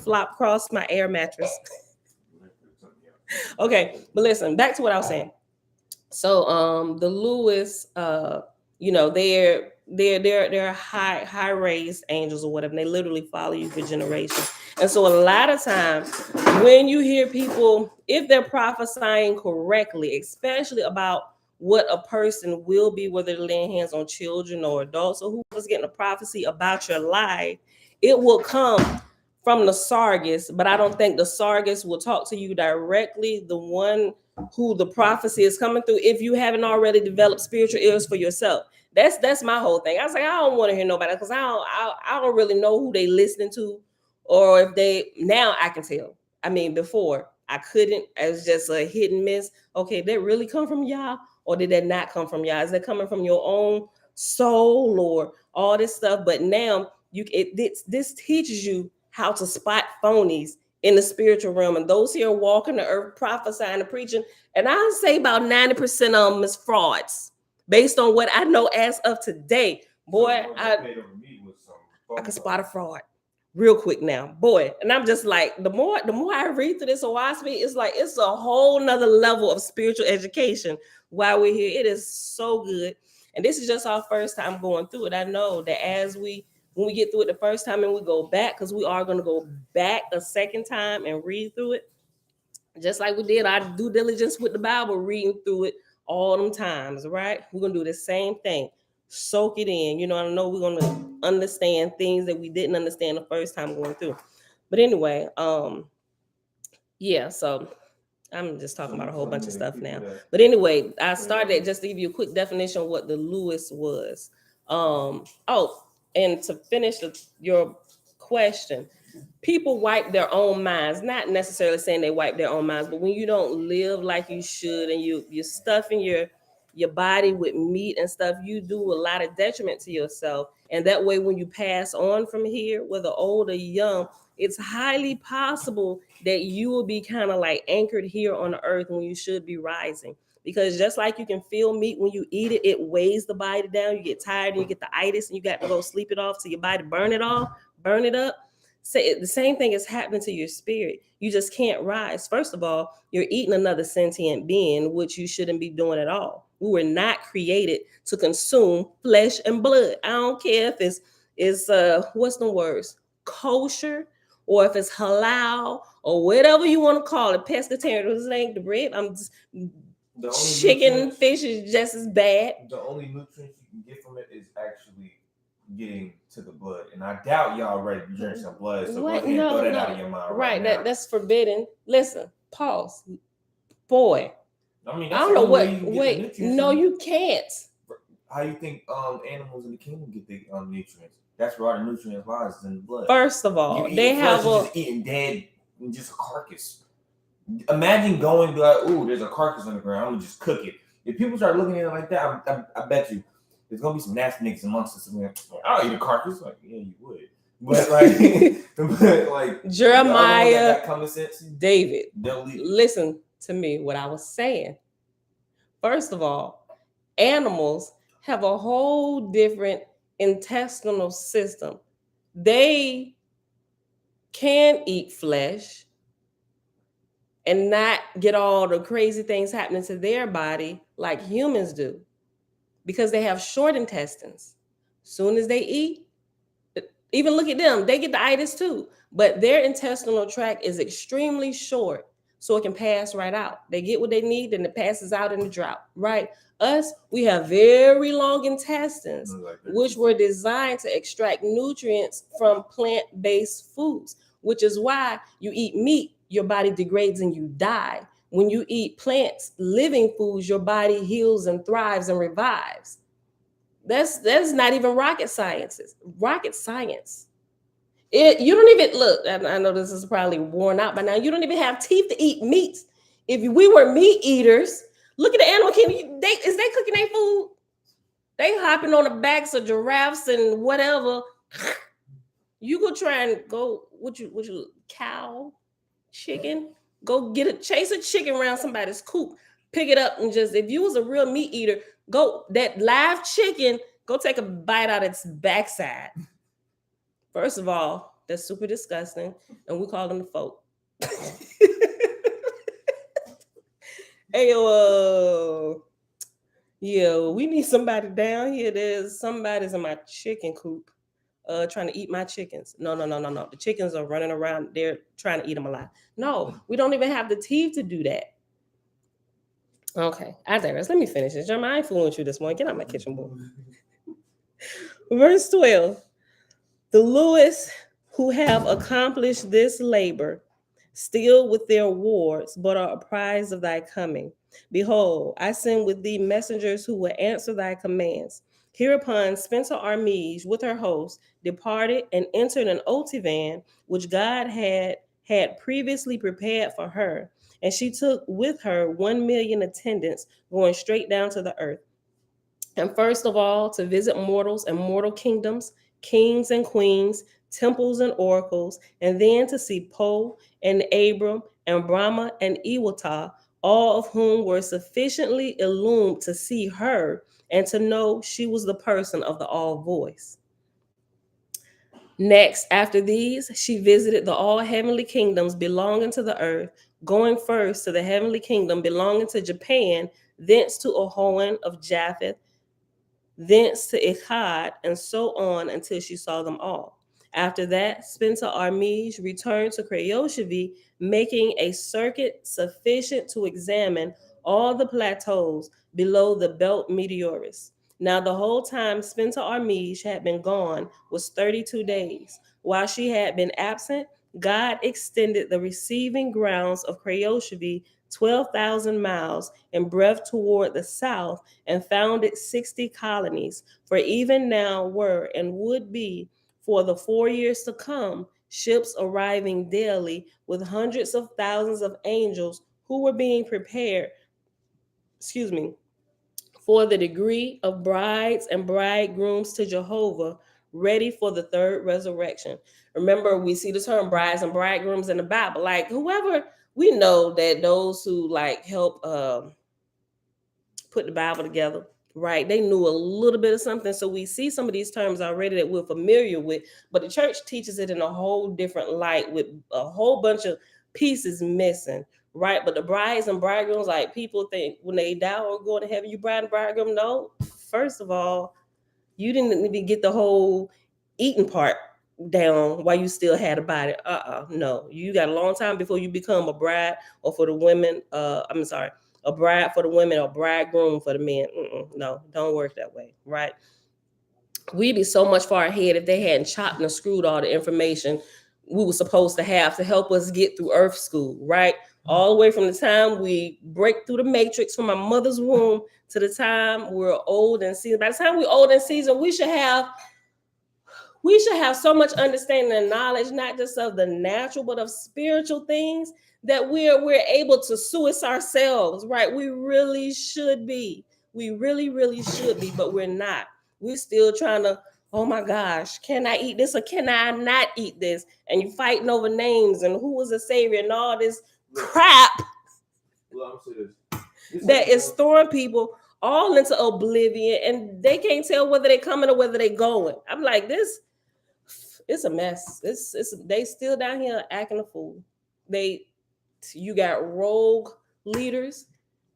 flopped across my air mattress. Okay, but listen, back to what I was saying. So the Lewis, you know, they're high raised angels or whatever. And they literally follow you for generations. And so a lot of times when you hear people, if they're prophesying correctly, especially about what a person will be, whether they're laying hands on children or adults, or whoever's getting a prophecy about your life, it will come from the Sargus. But I don't think the Sargus will talk to you directly, the one who the prophecy is coming through, if you haven't already developed spiritual ears for yourself. That's my whole thing. I was like, I don't want to hear nobody, because I don't really know who they listening to, or if they, now I can tell. I mean, before I couldn't. It was just a hit and miss. Okay, did that really come from y'all, or did that not come from y'all? Is that coming from your own soul, or all this stuff? But now this teaches you how to spot phonies in the spiritual realm, and those here walking the earth prophesying and preaching. And I'll say about 90% of them is frauds, based on what I know as of today. Boy, I can spot a fraud real quick now, boy. And I'm just like, the more I read through this Oahspe, it's like it's a whole nother level of spiritual education while we're here. It is so good. And this is just our first time going through it. I know that when we get through it the first time and we go back, because we are going to go back a second time and read through it, just like we did our due diligence with the Bible, reading through it all them times, right? We're going to do the same thing. Soak it in. You know, I know we're going to understand things that we didn't understand the first time going through. But anyway, yeah, so I'm just talking about a whole bunch of stuff now. But anyway, I started just to give you a quick definition of what the Lewis was. And to finish your question, people wipe their own minds, not necessarily saying they wipe their own minds, but when you don't live like you should, and you're stuffing your body with meat and stuff, you do a lot of detriment to yourself. And that way, when you pass on from here, whether old or young, it's highly possible that you will be kind of like anchored here on the earth when you should be rising. Because just like you can feel meat when you eat it, it weighs the body down. You get tired and you get the itis and you got to go sleep it off so your body burn it up. So the same thing is happening to your spirit. You just can't rise. First of all, you're eating another sentient being, which you shouldn't be doing at all. We were not created to consume flesh and blood. I don't care if it's what's the words? Kosher, or if it's halal, or whatever you want to call it, pescatarian. This ain't the bread. I'm just chicken, fish is just as bad. The only nutrients you can get from it is actually getting to the blood, and I doubt y'all ready to drink some blood. So what? Go ahead, throw that out of your mind. Right, that's forbidden. Listen, pause, boy. I mean, I that's don't the know only way what. you can get the Wait, nutrients. no, you can't. How you think animals in the kingdom get the nutrients? That's where all the nutrients lies is in the blood. First of You all, eating they flesh, have you a. just eating dead, just a carcass. Imagine going be like, ooh, there's a carcass on the ground. I'm gonna just cook it. If people start looking at it like that, I bet you there's gonna be some nasty niggas amongst us. I'll eat a carcass. Like, yeah, you would. But like Jeremiah, that common sense, David, they'll leave. listen to me. What I was saying. First of all, animals have a whole different intestinal system. They can eat flesh and not get all the crazy things happening to their body like humans do because they have short intestines. Soon as they eat, even look at them, they get the itis too, but their intestinal tract is extremely short, so it can pass right out. They get what they need and it passes out in the drought, right? Us, we have very long intestines, which were designed to extract nutrients from plant-based foods, which is why you eat meat, your body degrades and you die. When you eat plants, living foods, your body heals and thrives and revives. That's not even rocket science. Rocket science. You don't even look. I know this is probably worn out by now. You don't even have teeth to eat meat. If we were meat eaters, look at the animal kingdom. Is they cooking their food? They hopping on the backs of giraffes and whatever. You go try and go. What you cow, chicken? Go chase a chicken around somebody's coop. Pick it up and just, if you was a real meat eater, go that live chicken. Go take a bite out its backside. First of all, that's super disgusting, and we call them the folk. Hey, yeah, we need somebody down here. There's somebody's in my chicken coop, trying to eat my chickens. No. The chickens are running around. They're trying to eat them alive. No, we don't even have the teeth to do that. Okay, I digress. Let me finish this. Jeremiah, I ain't fooling with you this morning. Get out my kitchen board. Verse 12. The Lewis who have accomplished this labor, still with their awards, but are apprised of thy coming. Behold, I send with thee messengers who will answer thy commands. Hereupon Cpenta-Armij with her host departed and entered an Otivan, which God had previously prepared for her, and she took with her 1,000,000 attendants, going straight down to the earth. And first of all, to visit mortals and mortal kingdoms, kings and queens, temples and oracles, and then to see Po and Abram and Brahma and Iwata, all of whom were sufficiently illumined to see her and to know she was the person of the all voice. Next, after these, she visited the all heavenly kingdoms belonging to the earth, going first to the heavenly kingdom belonging to Japan, thence to Ahoan of Japheth, thence to Echad, and so on until she saw them all. After that, Cpenta-Armij returned to Creoshevy, making a circuit sufficient to examine all the plateaus below the belt meteorus. Now, the whole time Cpenta-Armij had been gone was 32 days. While she had been absent, God extended the receiving grounds of Creoshevy 12,000 miles in breadth toward the south and founded 60 colonies. For even now were and would be for the 4 years to come ships arriving daily with hundreds of thousands of angels who were being prepared, for the degree of brides and bridegrooms to Jehovah, ready for the third resurrection. Remember, we see the term brides and bridegrooms in the Bible. Like whoever, we know that those who like help put the Bible together, right? They knew a little bit of something. So we see some of these terms already that we're familiar with, but the church teaches it in a whole different light with a whole bunch of pieces missing, right? But the brides and bridegrooms, like people think when they die or go to heaven, you bride and bridegroom. No, first of all, you didn't even get the whole eating part down while you still had a body. No. You got a long time before you become a bride, or for the women, I'm sorry, a bride for the women or bridegroom for the men. No, don't work that way, right? We'd be so much far ahead if they hadn't chopped and screwed all the information we were supposed to have to help us get through Earth school, right? all the way from the time we break through the matrix from our mother's womb to the time we're old and seasoned. By the time we're old and seasoned, we should have so much understanding and knowledge, not just of the natural, but of spiritual things, that we're able to source ourselves, right? We really should be. We really, really should be, but we're not. We're still trying to, oh my gosh, can I eat this or can I not eat this? And you're fighting over names and who was a savior and all this crap that is throwing people all into oblivion, and they can't tell whether they're coming or whether they're going. I'm like, this, it's a mess. It's they still down here acting a fool. You got rogue leaders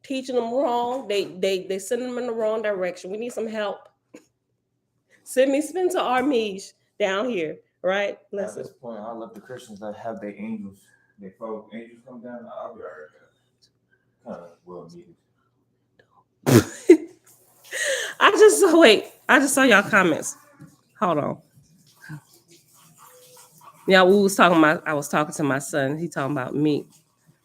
teaching them wrong. They send them in the wrong direction. We need some help. Send me Cpenta-Armij down here, right? Listen. At this point, I love the Christians that have their angels. They follow angels come down. I'll be alright. Kind of well needed. I just saw y'all comments. Hold on. Yeah, I was talking to my son. He talking about meat.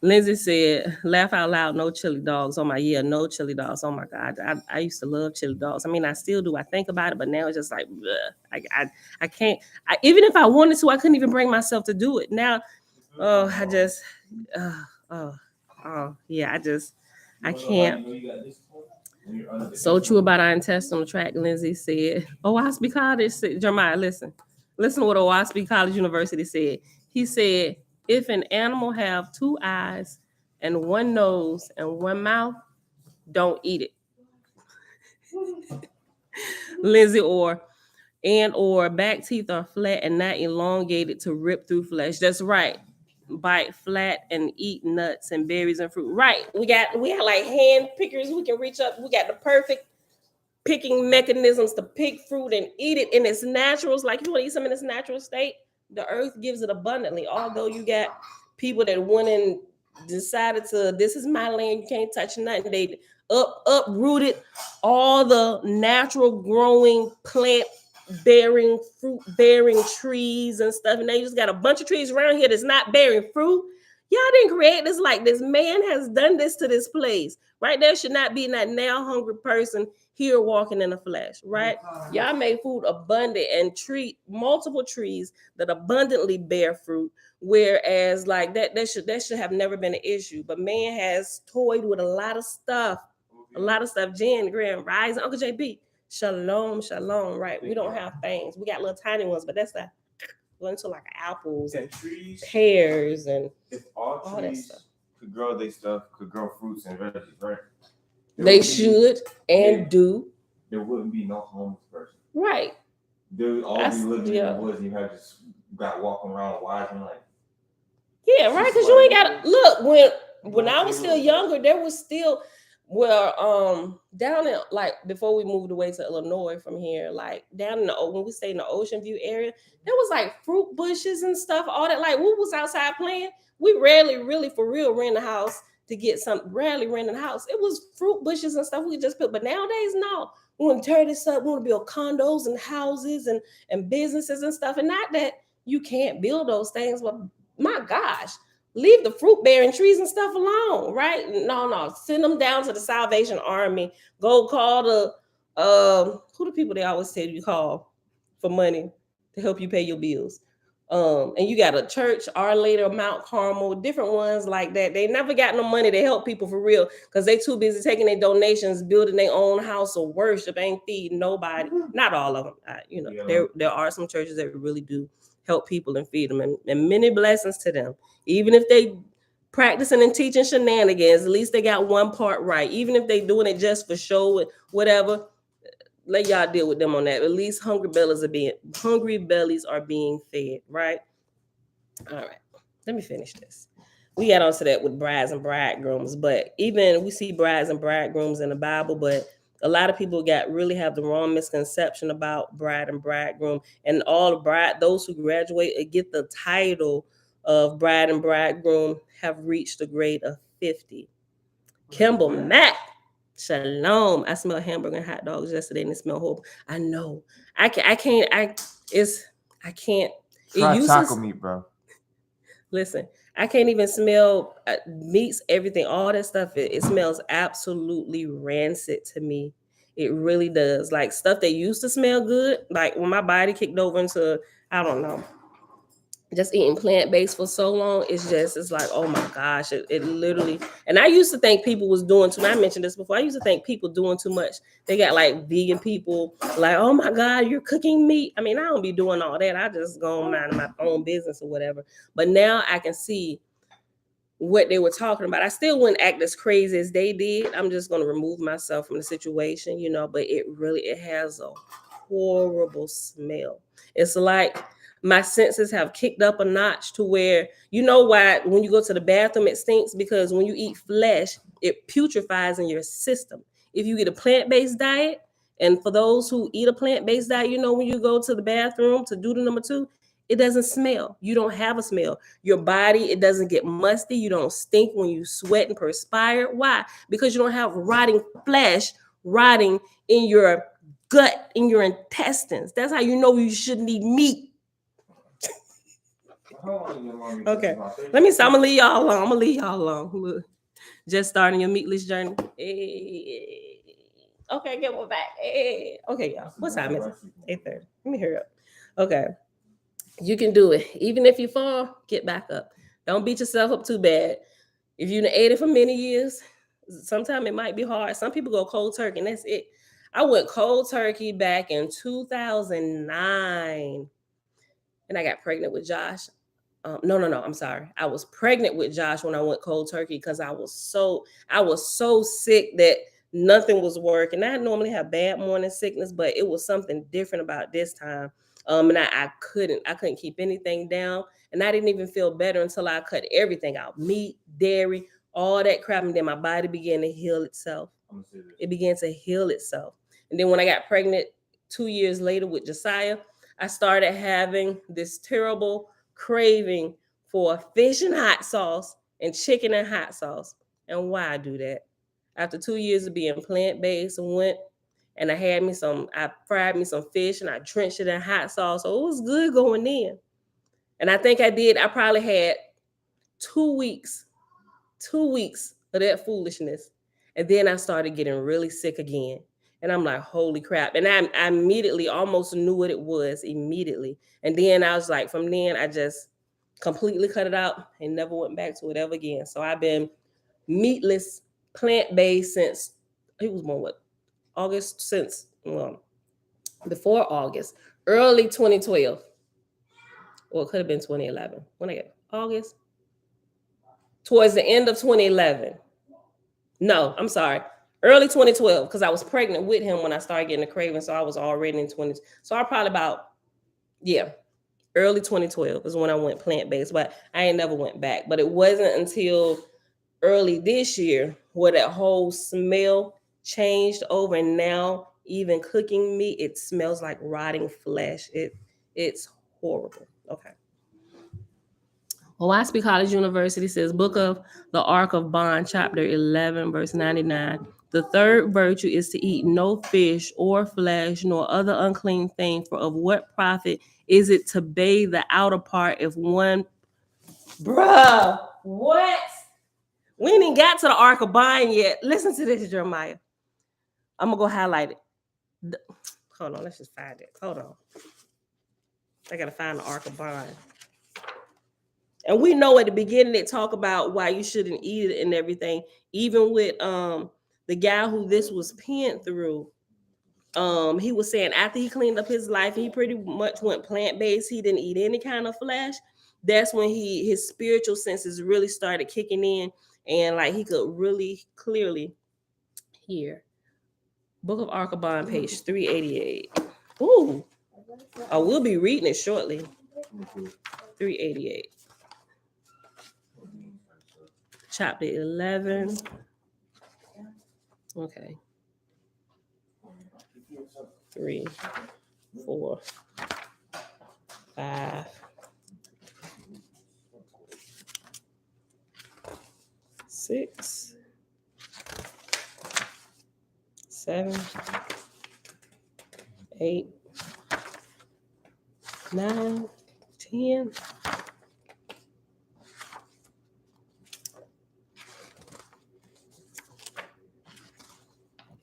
Lindsay said, laugh out loud, no chili dogs. Oh my, yeah, no chili dogs. Oh my God. I used to love chili dogs. I mean, I still do. I think about it, but now it's just like, I can't. Even if I wanted to, I couldn't even bring myself to do it. Now, I can't. So true about our intestinal tract, Lindsay said. Oahspe College said, Jeremiah, listen to what Oahspe College University said. He said, if an animal have 2 eyes and 1 nose and 1 mouth, don't eat it. Lindsay, or back teeth are flat and not elongated to rip through flesh. That's right. Bite flat and eat nuts and berries and fruit. Right. We have like hand pickers. We can reach up. We got the perfect picking mechanisms to pick fruit and eat it in its naturals. Like you want to eat something in its natural state, the earth gives it abundantly. Although you got people that went and decided to, this is my land, you can't touch nothing. They uprooted all the natural growing plant bearing, fruit bearing trees and stuff, and they just got a bunch of trees around here that's not bearing fruit. Y'all didn't create this. Like, this man has done this to this place, right? There should not be that now hungry person here walking in the flesh, right? Y'all made food abundant and treat multiple trees that abundantly bear fruit, whereas like that should have never been an issue. But man has toyed with a lot of stuff. Jen, Graham, Rise, Uncle JB. Shalom, right? We don't have things. We got little tiny ones, but that's not going to like apples and trees, pears, and if all trees could grow their stuff, could grow fruits and veggies, right? They should and do. There wouldn't be no homeless person. Right. They would all be living in the woods and you have just got walking around wise and like. Yeah, right. Because you ain't got to look, when I was still younger, there was still down in, like, before we moved away to Illinois from here, like down in when we stayed in the Ocean View area, there was like fruit bushes and stuff, all that. Like, we was outside playing. We rarely really for real rent a house to get something, rarely rent a house. It was fruit bushes and stuff we just put. But nowadays, no. We want to tear this up. We want to build condos and houses and businesses and stuff. And not that you can't build those things, but my gosh, leave the fruit bearing trees and stuff alone, right? No. Send them down to the Salvation Army. Go call who the people they always tell you call for money to help you pay your bills. And you got a church, Our Lady of Mount Carmel, different ones like that. They never got no money to help people for real because they too busy taking their donations, building their own house of worship, ain't feeding nobody. Not all of them. There are some churches that really do help people and feed them, and many blessings to them. Even if they practicing and teaching shenanigans, at least they got one part right. Even if they doing it just for show and whatever, let y'all deal with them on that. At least hungry bellies are being fed, right? All right, let me finish this. We got onto that with brides and bridegrooms, but even we see brides and bridegrooms in the Bible, but a lot of people really have the wrong misconception about bride and bridegroom, and all those who graduate and get the title of bride and bridegroom have reached the grade of 50. Kimball Mack, shalom. I smell hamburger and hot dogs yesterday and it smelled horrible. I know. I can't. Try taco meat, bro. Listen, I can't even smell meats, everything, all that stuff. It smells absolutely rancid to me. It really does. Like stuff that used to smell good, like when my body kicked over into, I don't know, just eating plant-based for so long, it's like, oh my gosh, it literally. And I used to think people was doing too, I mentioned this before, I used to think people doing too much. They got like vegan people like, oh my God, you're cooking meat. I mean, I don't be doing all that, I just go mind my own business or whatever. But now I can see what they were talking about. I still wouldn't act as crazy as they did. I'm just going to remove myself from the situation, but it has a horrible smell. It's like my senses have kicked up a notch to where, why when you go to the bathroom it stinks, because when you eat flesh it putrefies in your system. If you get a plant-based diet, and for those who eat a plant-based diet, when you go to the bathroom to do the number two, it doesn't smell. You don't have a smell. Your body, it doesn't get musty. You don't stink when you sweat and perspire. Why? Because you don't have rotting flesh rotting in your gut, in your intestines. That's how you know you shouldn't eat meat. Okay. I'm gonna leave y'all alone. Look, just starting your meatless journey. Hey. Okay, get one back. Hey. Okay, y'all. What time is it? 8:30. Let me hurry up. Okay. You can do it. Even if you fall, get back up. Don't beat yourself up too bad. If you ate it for many years, sometimes it might be hard. Some people go cold turkey, and that's it. I went cold turkey back in 2009, and I got pregnant with Josh. No, I'm sorry. I was pregnant with Josh when I went cold turkey because I was so sick that nothing was working. I normally have bad morning sickness, but it was something different about this time. And I couldn't keep anything down, and I didn't even feel better until I cut everything out: meat, dairy, all that crap, and then my body began to heal itself. It began to heal itself, and then when I got pregnant 2 years later with Josiah, I started having this terrible craving for fish and hot sauce and chicken and hot sauce. And why I do that? After 2 years of being plant-based, and I fried me some fish and I drenched it in hot sauce. So it was good going in. And I think I probably had 2 weeks of that foolishness. And then I started getting really sick again. And I'm like, holy crap. And I immediately almost knew what it was immediately. And then I was like, from then I just completely cut it out and never went back to it ever again. So I've been meatless, plant-based since it was more August, before August, early 2012. Or it could have been 2011. When I get August, towards the end of 2011. No, I'm sorry. Early 2012, because I was pregnant with him when I started getting the craving. So I was already in 20. So I probably early 2012 is when I went plant-based, but I ain't never went back. But it wasn't until early this year where that whole smell changed over, and now even cooking meat, it smells like rotting flesh. It's horrible. Okay. Oahspe College University says, Book of the Ark of Bond, chapter 11, verse 99. The third virtue is to eat no fish or flesh nor other unclean thing, for of what profit is it to bathe the outer part if one... Bruh, what? We ain't even got to the Ark of Bond yet. Listen to this, Jeremiah. I'm going to go highlight it. Hold on, let's just find it. Hold on. I got to find the Ark of Bond. And we know at the beginning they talk about why you shouldn't eat it and everything. Even with the guy who this was penned through, he was saying after he cleaned up his life, he pretty much went plant-based. He didn't eat any kind of flesh. That's when his spiritual senses really started kicking in, and like he could really clearly hear. Book of Ark of Bond, page 388. Ooh, I will be reading it shortly. 388. Chapter 11. Okay. 3, 4, 5, 6, 7, 8, 9, 10,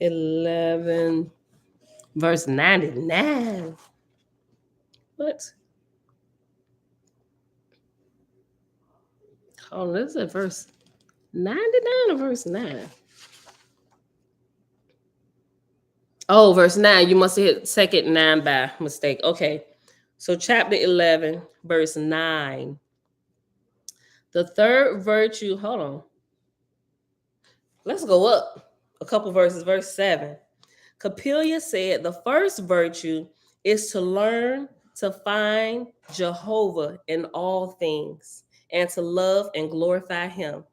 11, verse 99. What? Hold on, this is at verse 99 or verse 9? Oh, verse 9. You must have hit second 9 by mistake. Okay. So chapter 11, verse 9. The third virtue, hold on. Let's go up a couple verses. Verse 7. Capelia said the first virtue is to learn to find Jehovah in all things and to love and glorify him.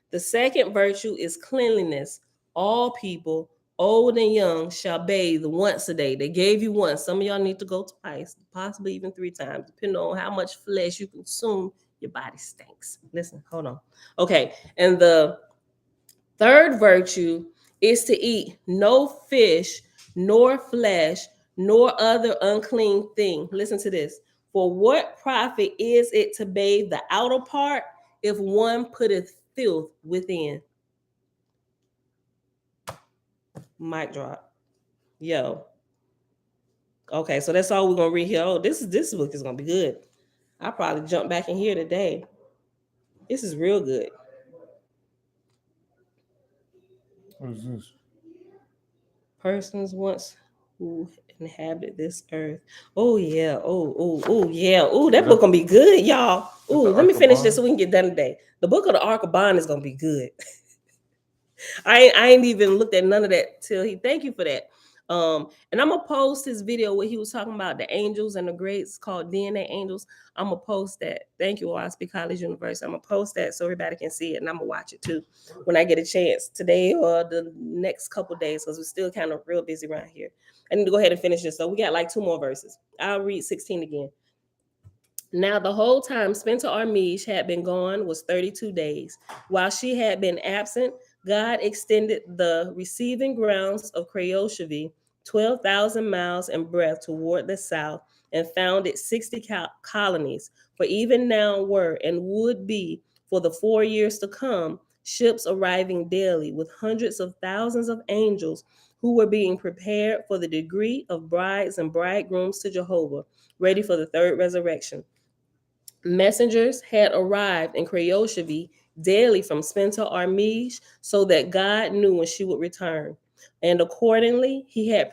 The second virtue is cleanliness. All people, old and young, shall bathe once a day. They gave you once. Some of y'all need to go twice, possibly even 3 times, depending on how much flesh you consume. Your body stinks. Listen, hold on. Okay, and the third virtue is to eat no fish, nor flesh, nor other unclean thing. Listen to this. For what profit is it to bathe the outer part if one putteth filth within? Mic drop. Yo. Okay, so that's all we're gonna read here. Oh, this book is gonna be good. I'll probably jump back in here today. This is real good. What is this? Persons once who inhabited this earth. Oh yeah. Oh yeah. Oh, that book gonna be good, y'all. Oh, let me finish this so we can get done today. The book of the Ark of Bond is gonna be good. I ain't even looked at none of that till he. Thank you for that. And I'm gonna post his video where he was talking about the angels and the greats called DNA angels. I'm gonna post that. Thank you, Oahspe College University. I'm gonna post that so everybody can see it, and I'm gonna watch it too when I get a chance today or the next couple days, because we're still kind of real busy around here. I need to go ahead and finish this. So we got like 2 more verses. I'll read 16 again. Now the whole time Cpenta-Armij had been gone was 32 days. While she had been absent, God extended the receiving grounds of Jehovih 12,000 miles in breadth toward the south and founded 60 colonies. For even now were and would be for the 4 years to come ships arriving daily with hundreds of thousands of angels who were being prepared for the degree of brides and bridegrooms to Jehovah, ready for the third resurrection. Messengers had arrived in Jehovih daily from Cpenta-Armij, so that God knew when she would return, and accordingly he had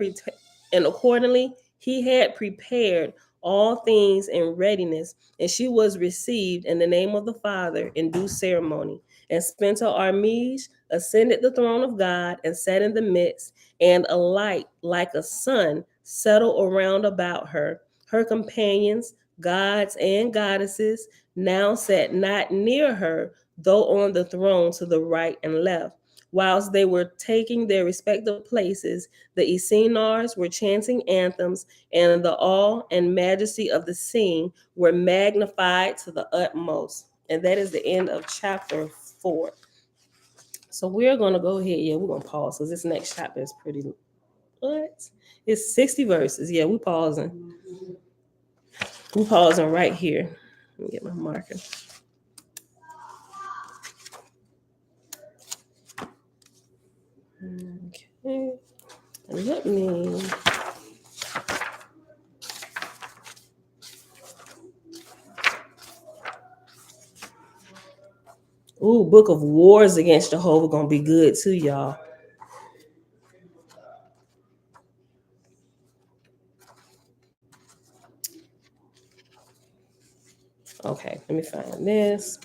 prepared all things in readiness, and she was received in the name of the Father in due ceremony. And Cpenta-Armij ascended the throne of God and sat in the midst, and a light like a sun settled around about her. Her companions, gods and goddesses, now sat not near her, though on the throne to the right and left. Whilst they were taking their respective places, the Essenars were chanting anthems, and the awe and majesty of the scene were magnified to the utmost. And that is the end of chapter 4. So we're going to go ahead. Yeah, we're going to pause because this next chapter is pretty. What? It's 60 verses. Yeah, we're pausing. We're pausing right here. Let me get my marker. Okay. Let me. Ooh, Book of Wars Against Jehovah gonna be good too, y'all. Okay, let me find this.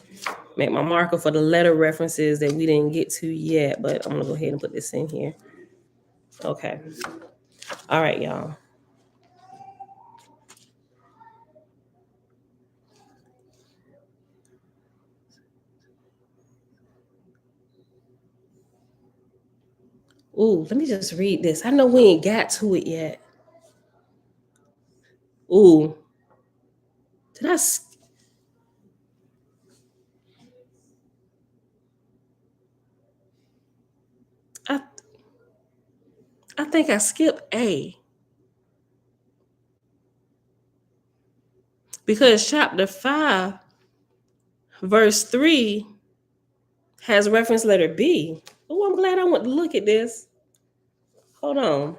Make my marker for the letter references that we didn't get to yet, but I'm gonna go ahead and put this in here. Okay. All right, y'all. Ooh, let me just read this. I know we ain't got to it yet. Ooh. Did I I I think I skipped A. Because chapter 5, verse 3 has reference letter B. Oh, I'm glad I went to look at this. Hold on.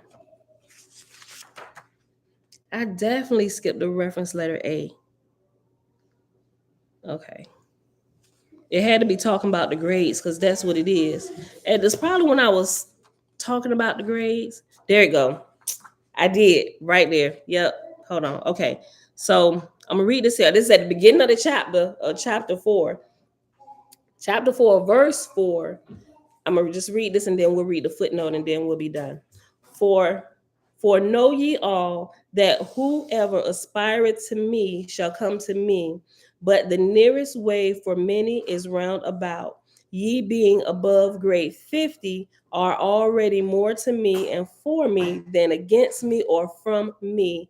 I definitely skipped the reference letter A. Okay. It had to be talking about the grades because that's what it is. And it's probably when I was talking about the grades. There you go. I did right there. Yep. Hold on. Okay. So I'm gonna read this here. This is at the beginning of the chapter, chapter 4. Chapter 4, verse 4. I'm gonna just read this and then we'll read the footnote and then we'll be done. For for know ye all that whoever aspireth to me shall come to me, but the nearest way for many is round about. Ye being above grade 50 are already more to me and for me than against me or from me,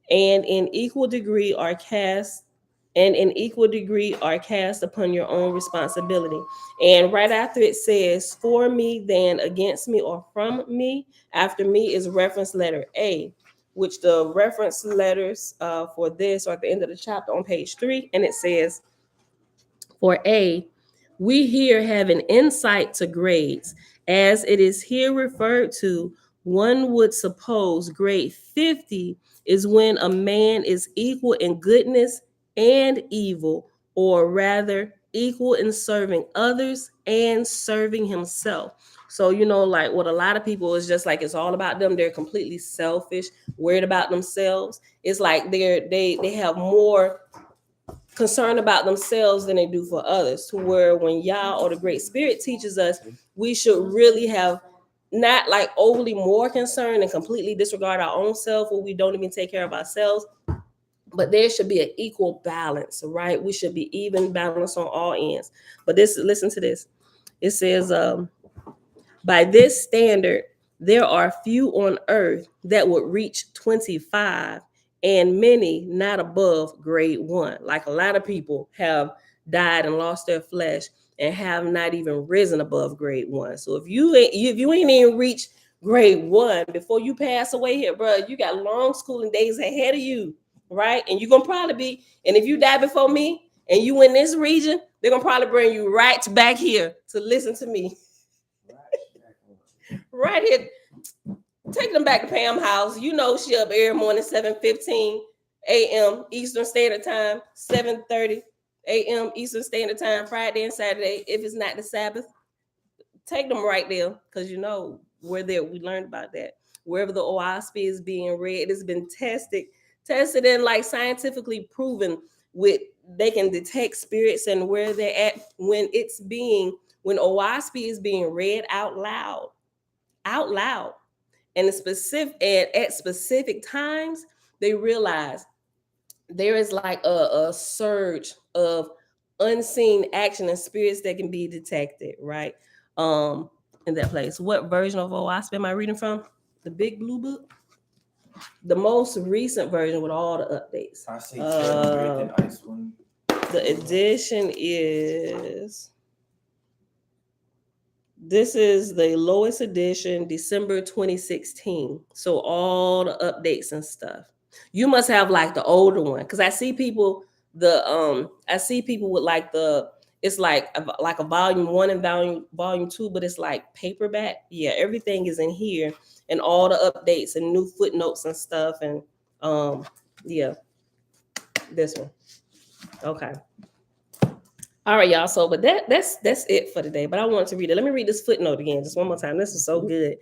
and in equal degree are cast upon your own responsibility. And right after it says for me, then against me, or from me, after me is reference letter A, which the reference letters for this are at the end of the chapter on page 3, and it says for A, we here have an insight to grades. As it is here referred to, one would suppose grade 50 is when a man is equal in goodness and evil, or rather, equal in serving others and serving himself. So, like what a lot of people is just like it's all about them. They're completely selfish, worried about themselves. It's like they have more concerned about themselves than they do for others, to where when Yah or the Great Spirit teaches us, we should really have not like overly more concern and completely disregard our own self where we don't even take care of ourselves, but there should be an equal balance, right? We should be even balanced on all ends. But listen to this. It says, by this standard, there are few on earth that would reach 25, and many not above grade 1. Like a lot of people have died and lost their flesh and have not even risen above grade 1. So if you ain't even reached grade 1 before you pass away here, bro, you got long schooling days ahead of you, right? And you're gonna probably be, and if you die before me and you in this region, they're gonna probably bring you right back here to listen to me. Right here. Take them back to Pam house. You know she up every morning, 7:15 a.m. Eastern Standard Time, 7:30 a.m. Eastern Standard Time, Friday and Saturday, if it's not the Sabbath. Take them right there, because where there we learned about that. Wherever the Oahspe is being read, it has been tested and like scientifically proven with they can detect spirits and where they're at when Oahspe is being read out loud. And at specific times, they realize there is like a surge of unseen action and spirits that can be detected, right? In that place. What version of Oahspe am I reading from? The Big Blue Book? The most recent version with all the updates. I say than ice one. The edition is This is the lowest edition, December 2016. So all the updates and stuff. You must have like the older one, because I see people with like it's like a volume 1 and volume 2, but it's like paperback. Yeah, everything is in here, and all the updates and new footnotes and stuff, and yeah, this one. Okay. All right, y'all. So, but that's it for today. But I wanted to read it. Let me read this footnote again, just one more time. This is so good.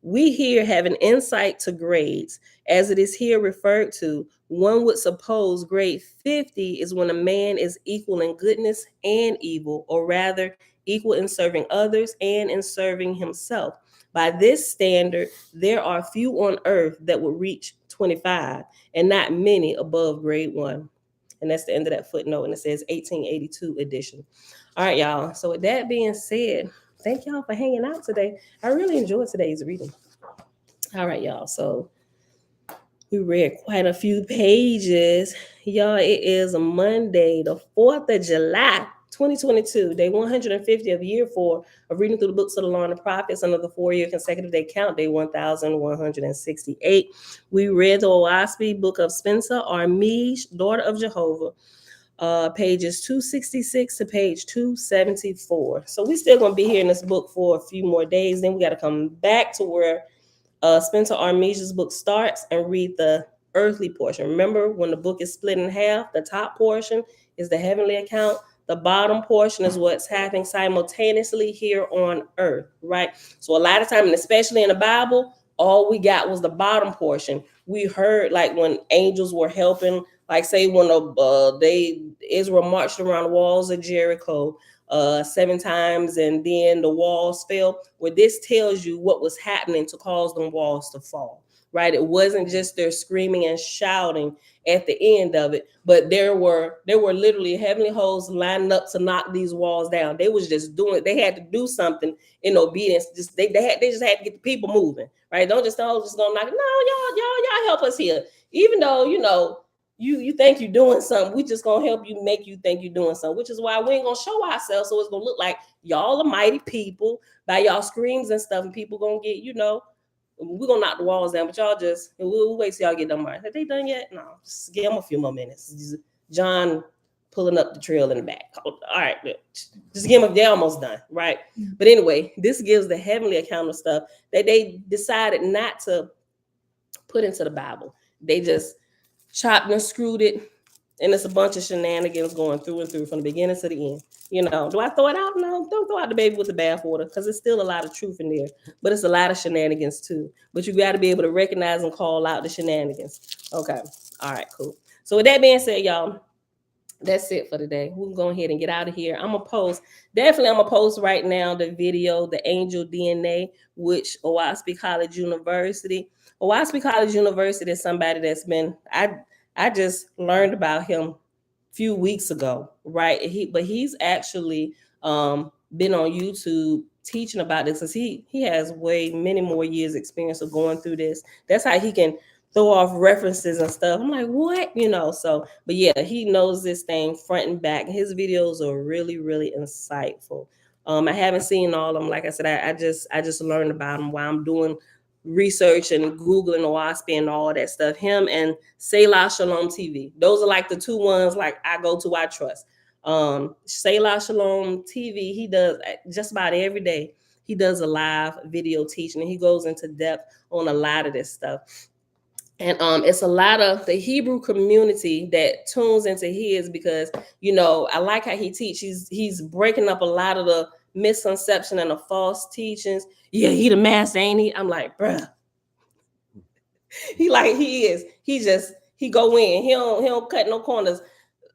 We here have an insight to grades. As it is here referred to, one would suppose grade 50 is when a man is equal in goodness and evil, or rather, equal in serving others and in serving himself. By this standard, there are few on earth that would reach 25, and not many above grade 1. And that's the end of that footnote. And it says 1882 edition. All right, y'all. So with that being said, thank y'all for hanging out today. I really enjoyed today's reading. All right, y'all. So we read quite a few pages. Y'all, it is a Monday, the 4th of July, 2022, day 150 of year 4 of reading through the books of the law and the prophets under the 4-year consecutive day count, day 1168. We read the Oahspe book of Cpenta-Armij, daughter of Jehovah, pages 266 to page 274. So we still gonna be here in this book for a few more days. Then we got to come back to where Cpenta-Armij's book starts and read the earthly portion. Remember, when the book is split in half, the top portion is the heavenly account. The bottom portion is what's happening simultaneously here on earth, right? So a lot of time, and especially in the Bible, all we got was the bottom portion. We heard like when angels were helping, like say when they Israel marched around the walls of Jericho 7 times, and then the walls fell. Where this tells you what was happening to cause them walls to fall, right? It wasn't just their screaming and shouting at the end of it, but there were literally heavenly hosts lining up to knock these walls down. They was just doing. They had to do something in obedience. Just they just had to get the people moving, right? Don't just just gonna knock it. No, y'all help us here. Even though you think you're doing something, we just gonna help you, make you think you're doing something, which is why we ain't gonna show ourselves, so it's gonna look like y'all are mighty people by y'all screams and stuff, and people gonna get, we're gonna knock the walls down, but y'all just we'll wait till y'all get done. Right? Have they done yet? No, just give them a few more minutes. John pulling up the trail in the back. All right, just give them. They're almost done, right? But anyway, this gives the heavenly account of stuff that they decided not to put into the Bible. They just chopped and screwed it, and it's a bunch of shenanigans going through and through from the beginning to the end. Do I throw it out? No, don't throw out the baby with the bathwater, because there's still a lot of truth in there, but it's a lot of shenanigans too. But you got to be able to recognize and call out the shenanigans. Okay, all right, cool. So with that being said, y'all, that's it for today. We'll go ahead and get out of here. I'm gonna post right now the video, the angel DNA, which Oahspe College University. Oahspe College University is somebody that's been I just learned about him a few weeks ago, right? But he's actually been on YouTube teaching about this, because he has way many more years experience of going through this. That's how he can throw off references and stuff. I'm like, what? So, but yeah, he knows this thing front and back. His videos are really, really insightful. I haven't seen all of them. Like I said, I just learned about them while I'm doing research and Googling Oahspe and all that stuff. Him and Selah Shalom TV. Those are like the two ones like I go to, I trust. Selah Shalom TV, he does just about every day. He does a live video teaching, and he goes into depth on a lot of this stuff. And it's a lot of the Hebrew community that tunes into his, because I like how he teaches. He's breaking up a lot of the misconception and the false teachings. Yeah, he the master, ain't he? I'm like, bruh. He is. He go in. He don't cut no corners.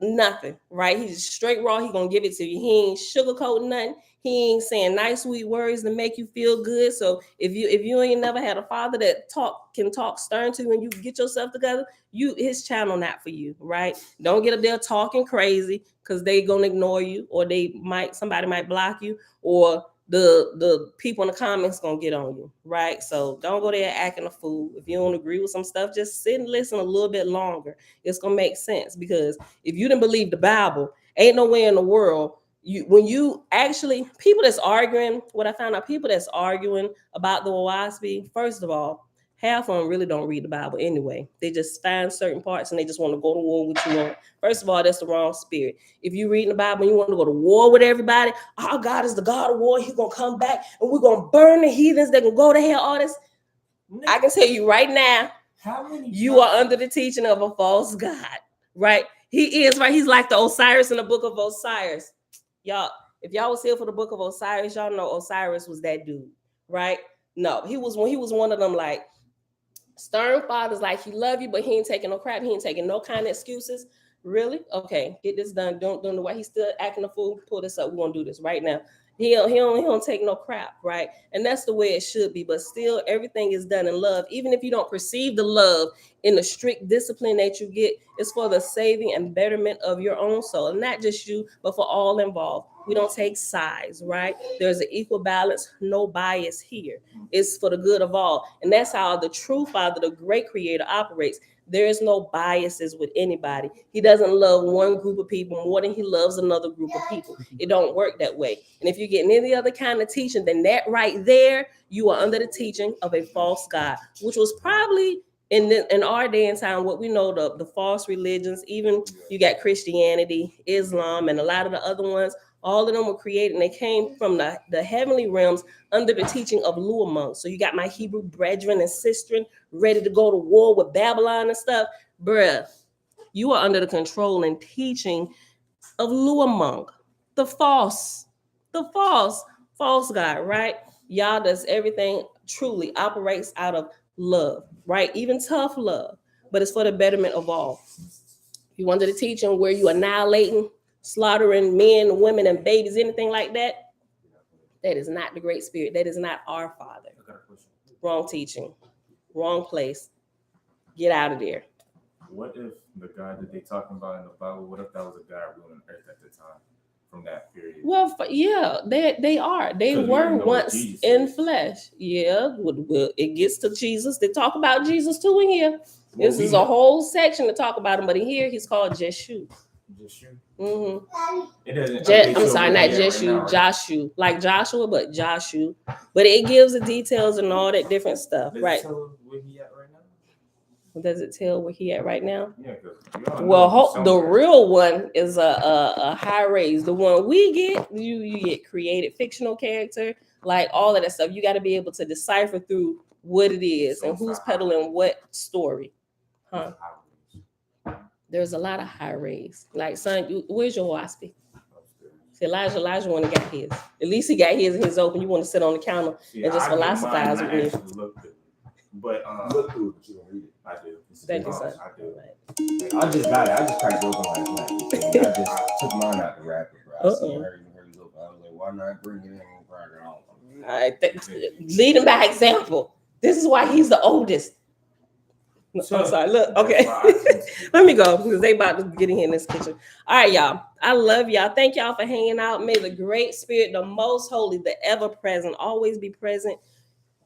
Nothing, right? He's straight raw. He gonna give it to you. He ain't sugarcoating nothing. He ain't saying nice sweet words to make you feel good. So if you ain't never had a father that can talk stern to you and you get yourself together, his channel not for you, right? Don't get up there talking crazy, because they gonna ignore you, or somebody might block you, or the people in the comments gonna get on you, right? So don't go there acting a fool. If you don't agree with some stuff, just sit and listen a little bit longer. It's gonna make sense, because if you didn't believe the Bible, ain't no way in the world when you actually, people that's arguing, what I found out, people that's arguing about the Oahspe, first of all, half of them really don't read the Bible anyway. They just find certain parts and they just want to go to war with you on. First of all, that's the wrong spirit. If you read the Bible and you want to go to war with everybody, our God is the God of war. He's gonna come back and we're gonna burn the heathens. They can go to hell. All this. I can tell you right now, you are under the teaching of a false God, right? He is, right? He's like the Osiris in the book of Osiris. Y'all, if y'all was here for the book of Osiris, y'all know Osiris was that dude, right? No, he was one of them like stern fathers, like he love you, but he ain't taking no crap. He ain't taking no kind of excuses. Really? Okay, get this done. Don't the way he's still acting a fool. Pull this up. We're gonna do this right now. He don't take no crap, right? And that's the way it should be. But still, everything is done in love. Even if you don't perceive the love in the strict discipline that you get, it's for the saving and betterment of your own soul, and not just you, but for all involved. We don't take sides, right? There's an equal balance, no bias here. It's for the good of all, and that's how the true Father, the great Creator, operates. There is no biases with anybody. He doesn't love one group of people more than he loves another group of people. It don't work that way. And if you get any other kind of teaching, then that right there, you are under the teaching of a false God, which was probably in our day and time, what we know, the false religions. Even you got Christianity, Islam, and a lot of the other ones. All of them were created, and they came from the heavenly realms under the teaching of Luamung. So you got my Hebrew brethren and sistren ready to go to war with Babylon and stuff. Bruh, you are under the control and teaching of Luamung, the false God, right? Y'all does everything truly operates out of love, right? Even tough love, but it's for the betterment of all. You under the teaching where you annihilating, slaughtering men, women, and babies, anything like that, that is not the Great Spirit. That is not our Father. Wrong teaching, wrong place. Get out of there. What if the God that they talking about in the Bible, what if that was a God ruling Earth at the time from that period? Well, yeah, they are. They were once in flesh. Yeah, it gets to Jesus. They talk about Jesus too in here. This is a whole section to talk about him, but in here he's called Jeshu. Jeshu? Mm-hmm. It doesn't. I'm sorry, not Jeshu, Joshu, like Joshua, but Joshu. But it gives the details and all that different stuff, Does right? it tell where he at right now? Does it tell where he at right now? Yeah, the real one is a high raise. The one we get, you get created fictional character, like all of that stuff. You got to be able to decipher through what it is and who's peddling what story. Huh? There's a lot of high raise. Like, son, where's your Oahspe? See, Elijah want to get his. At least he got his and his open. You want to sit on the counter and just philosophize with me. But look through it, but you don't read it. I do. Thank you, son. I do. I just got it. I just cracked open last night. I just took mine out the wrapper, bro. I seen her open. I was like, why not bring it in on Friday? All right, lead him by example. This is why he's the oldest. So, I'm sorry. Look, okay. Let me go because they about to get in here in this kitchen. All right, y'all. I love y'all. Thank y'all for hanging out. May the great spirit, the most holy, the ever present, always be present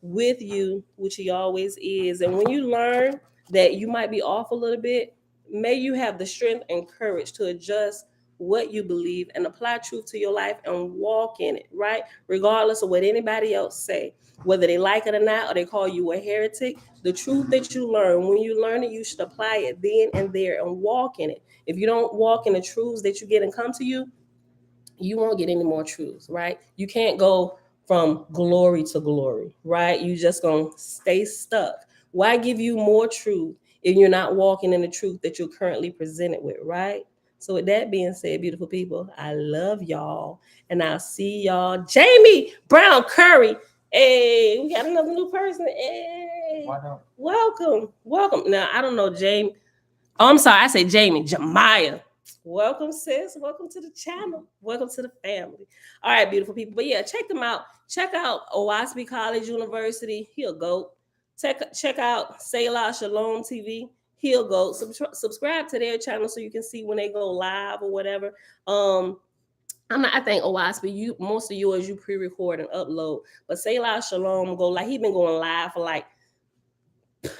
with you, which he always is. And when you learn that you might be off a little bit, may you have the strength and courage to adjust what you believe and apply truth to your life and walk in it, right? Regardless of what anybody else say, whether they like it or not, or they call you a heretic, the truth that you learn, when you learn it, you should apply it then and there and walk in it. If you don't walk in the truths that you get and come to you, you won't get any more truths, right? You can't go from glory to glory, right? You just gonna stay stuck. Why give you more truth if you're not walking in the truth that you're currently presented with, right? So with that being said, beautiful people, I love y'all, and I'll see y'all. Jamie Brown Curry. Hey, we got another new person. Hey, Why not? Welcome. Now I don't know, Jamie. Oh, I'm sorry, I said Jamie. Jemiah. Welcome, sis. Welcome to the channel. Welcome to the family. All right, beautiful people. But yeah, check them out. Check out Oahspe College University. He'll go. Check out Selah Shalom TV. He'll go. Subscribe to their channel so you can see when they go live or whatever. I think Oahspe, most of yours you pre-record and upload. But Selah Shalom go like he been going live for like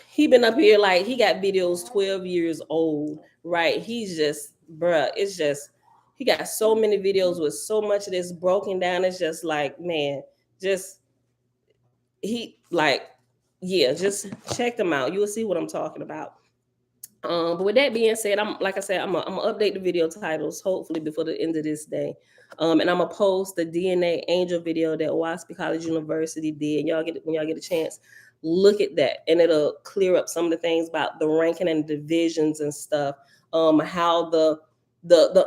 he been up here like he got videos 12 years old, right? He's just, bruh, it's just, he got so many videos with so much of this broken down. It's just like, man, just, just check them out. You will see what I'm talking about. But with that being said, I'm gonna update the video titles hopefully before the end of this day. And I'm gonna post the DNA angel video that Oahspe College University did. When y'all get a chance, look at that, and it'll clear up some of the things about the ranking and divisions and stuff. How the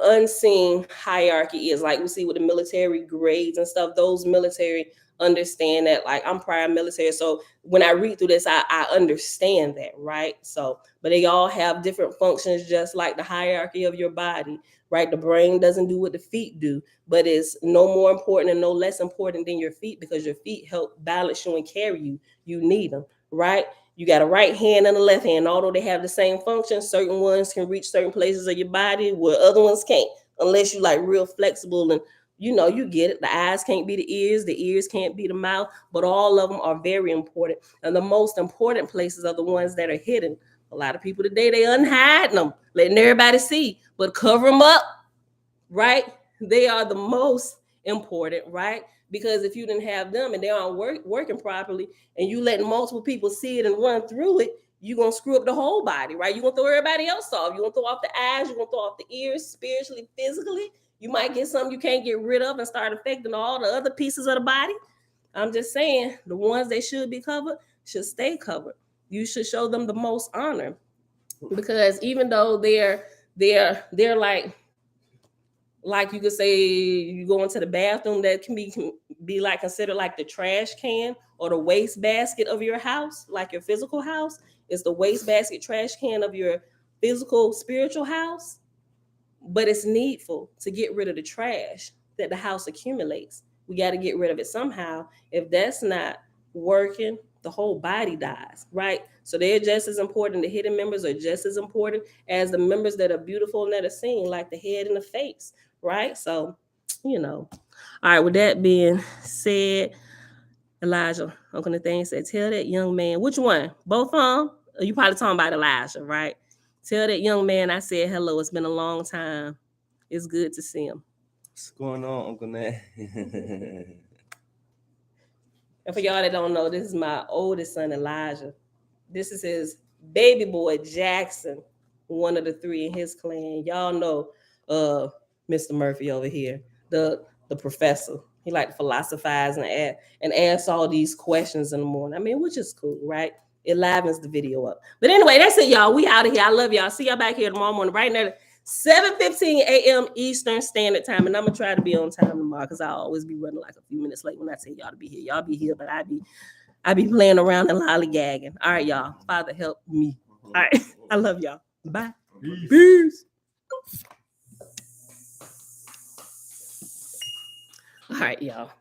unseen hierarchy is, like we see with the military grades and stuff. Those military understand that, like, I'm prior military, so when I read through this, I understand that, right? So, but they all have different functions, just like the hierarchy of your body, right? The brain doesn't do what the feet do, but it's no more important and no less important than your feet, because your feet help balance you and carry you. You need them, right? You got a right hand and a left hand. Although they have the same function, certain ones can reach certain places of your body where other ones can't, unless you like real flexible and you get it. The eyes can't be the ears can't be the mouth, but all of them are very important. And the most important places are the ones that are hidden. A lot of people today, they unhide them, letting everybody see, but cover them up, right? They are the most important, right? Because if you didn't have them and they aren't working properly, and you letting multiple people see it and run through it, you're going to screw up the whole body, right? You're going to throw everybody else off. You're going to throw off the eyes. You're going to throw off the ears, spiritually, physically. You might get something you can't get rid of and start affecting all the other pieces of the body. I'm just saying, the ones that should be covered should stay covered. You should show them the most honor, because even though they're like you could say, you go into the bathroom, that can be like considered like the trash can or the waste basket of your house. Like your physical house is the waste basket, trash can of your physical spiritual house. But it's needful to get rid of the trash that the house accumulates. We got to get rid of it somehow. If that's not working, the whole body dies, right? So they're just as important. The hidden members are just as important as the members that are beautiful and that are seen, like the head and the face, right? So, all right, with that being said, Elijah, Uncle Nathaniel said, tell that young man, which one? Both of them? You probably talking about Elijah, right? Tell that young man I said hello. It's been a long time. It's good to see him. What's going on, Uncle Nat? And for y'all that don't know, this is my oldest son, Elijah. This is his baby boy, Jackson, one of the three in his clan. Y'all know Mr. Murphy over here, the professor. He like to philosophize and ask all these questions in the morning. I mean, which is cool, right? It livens the video up. But anyway, that's it, y'all. We out of here. I love y'all. See y'all back here tomorrow morning, right now, 7:15 a.m. Eastern Standard Time. And I'm going to try to be on time tomorrow because I'll always be running like a few minutes late when I tell y'all to be here. Y'all be here, but I be playing around and lollygagging. All right, y'all. Father, help me. All right. I love y'all. Bye. Peace. All right, y'all.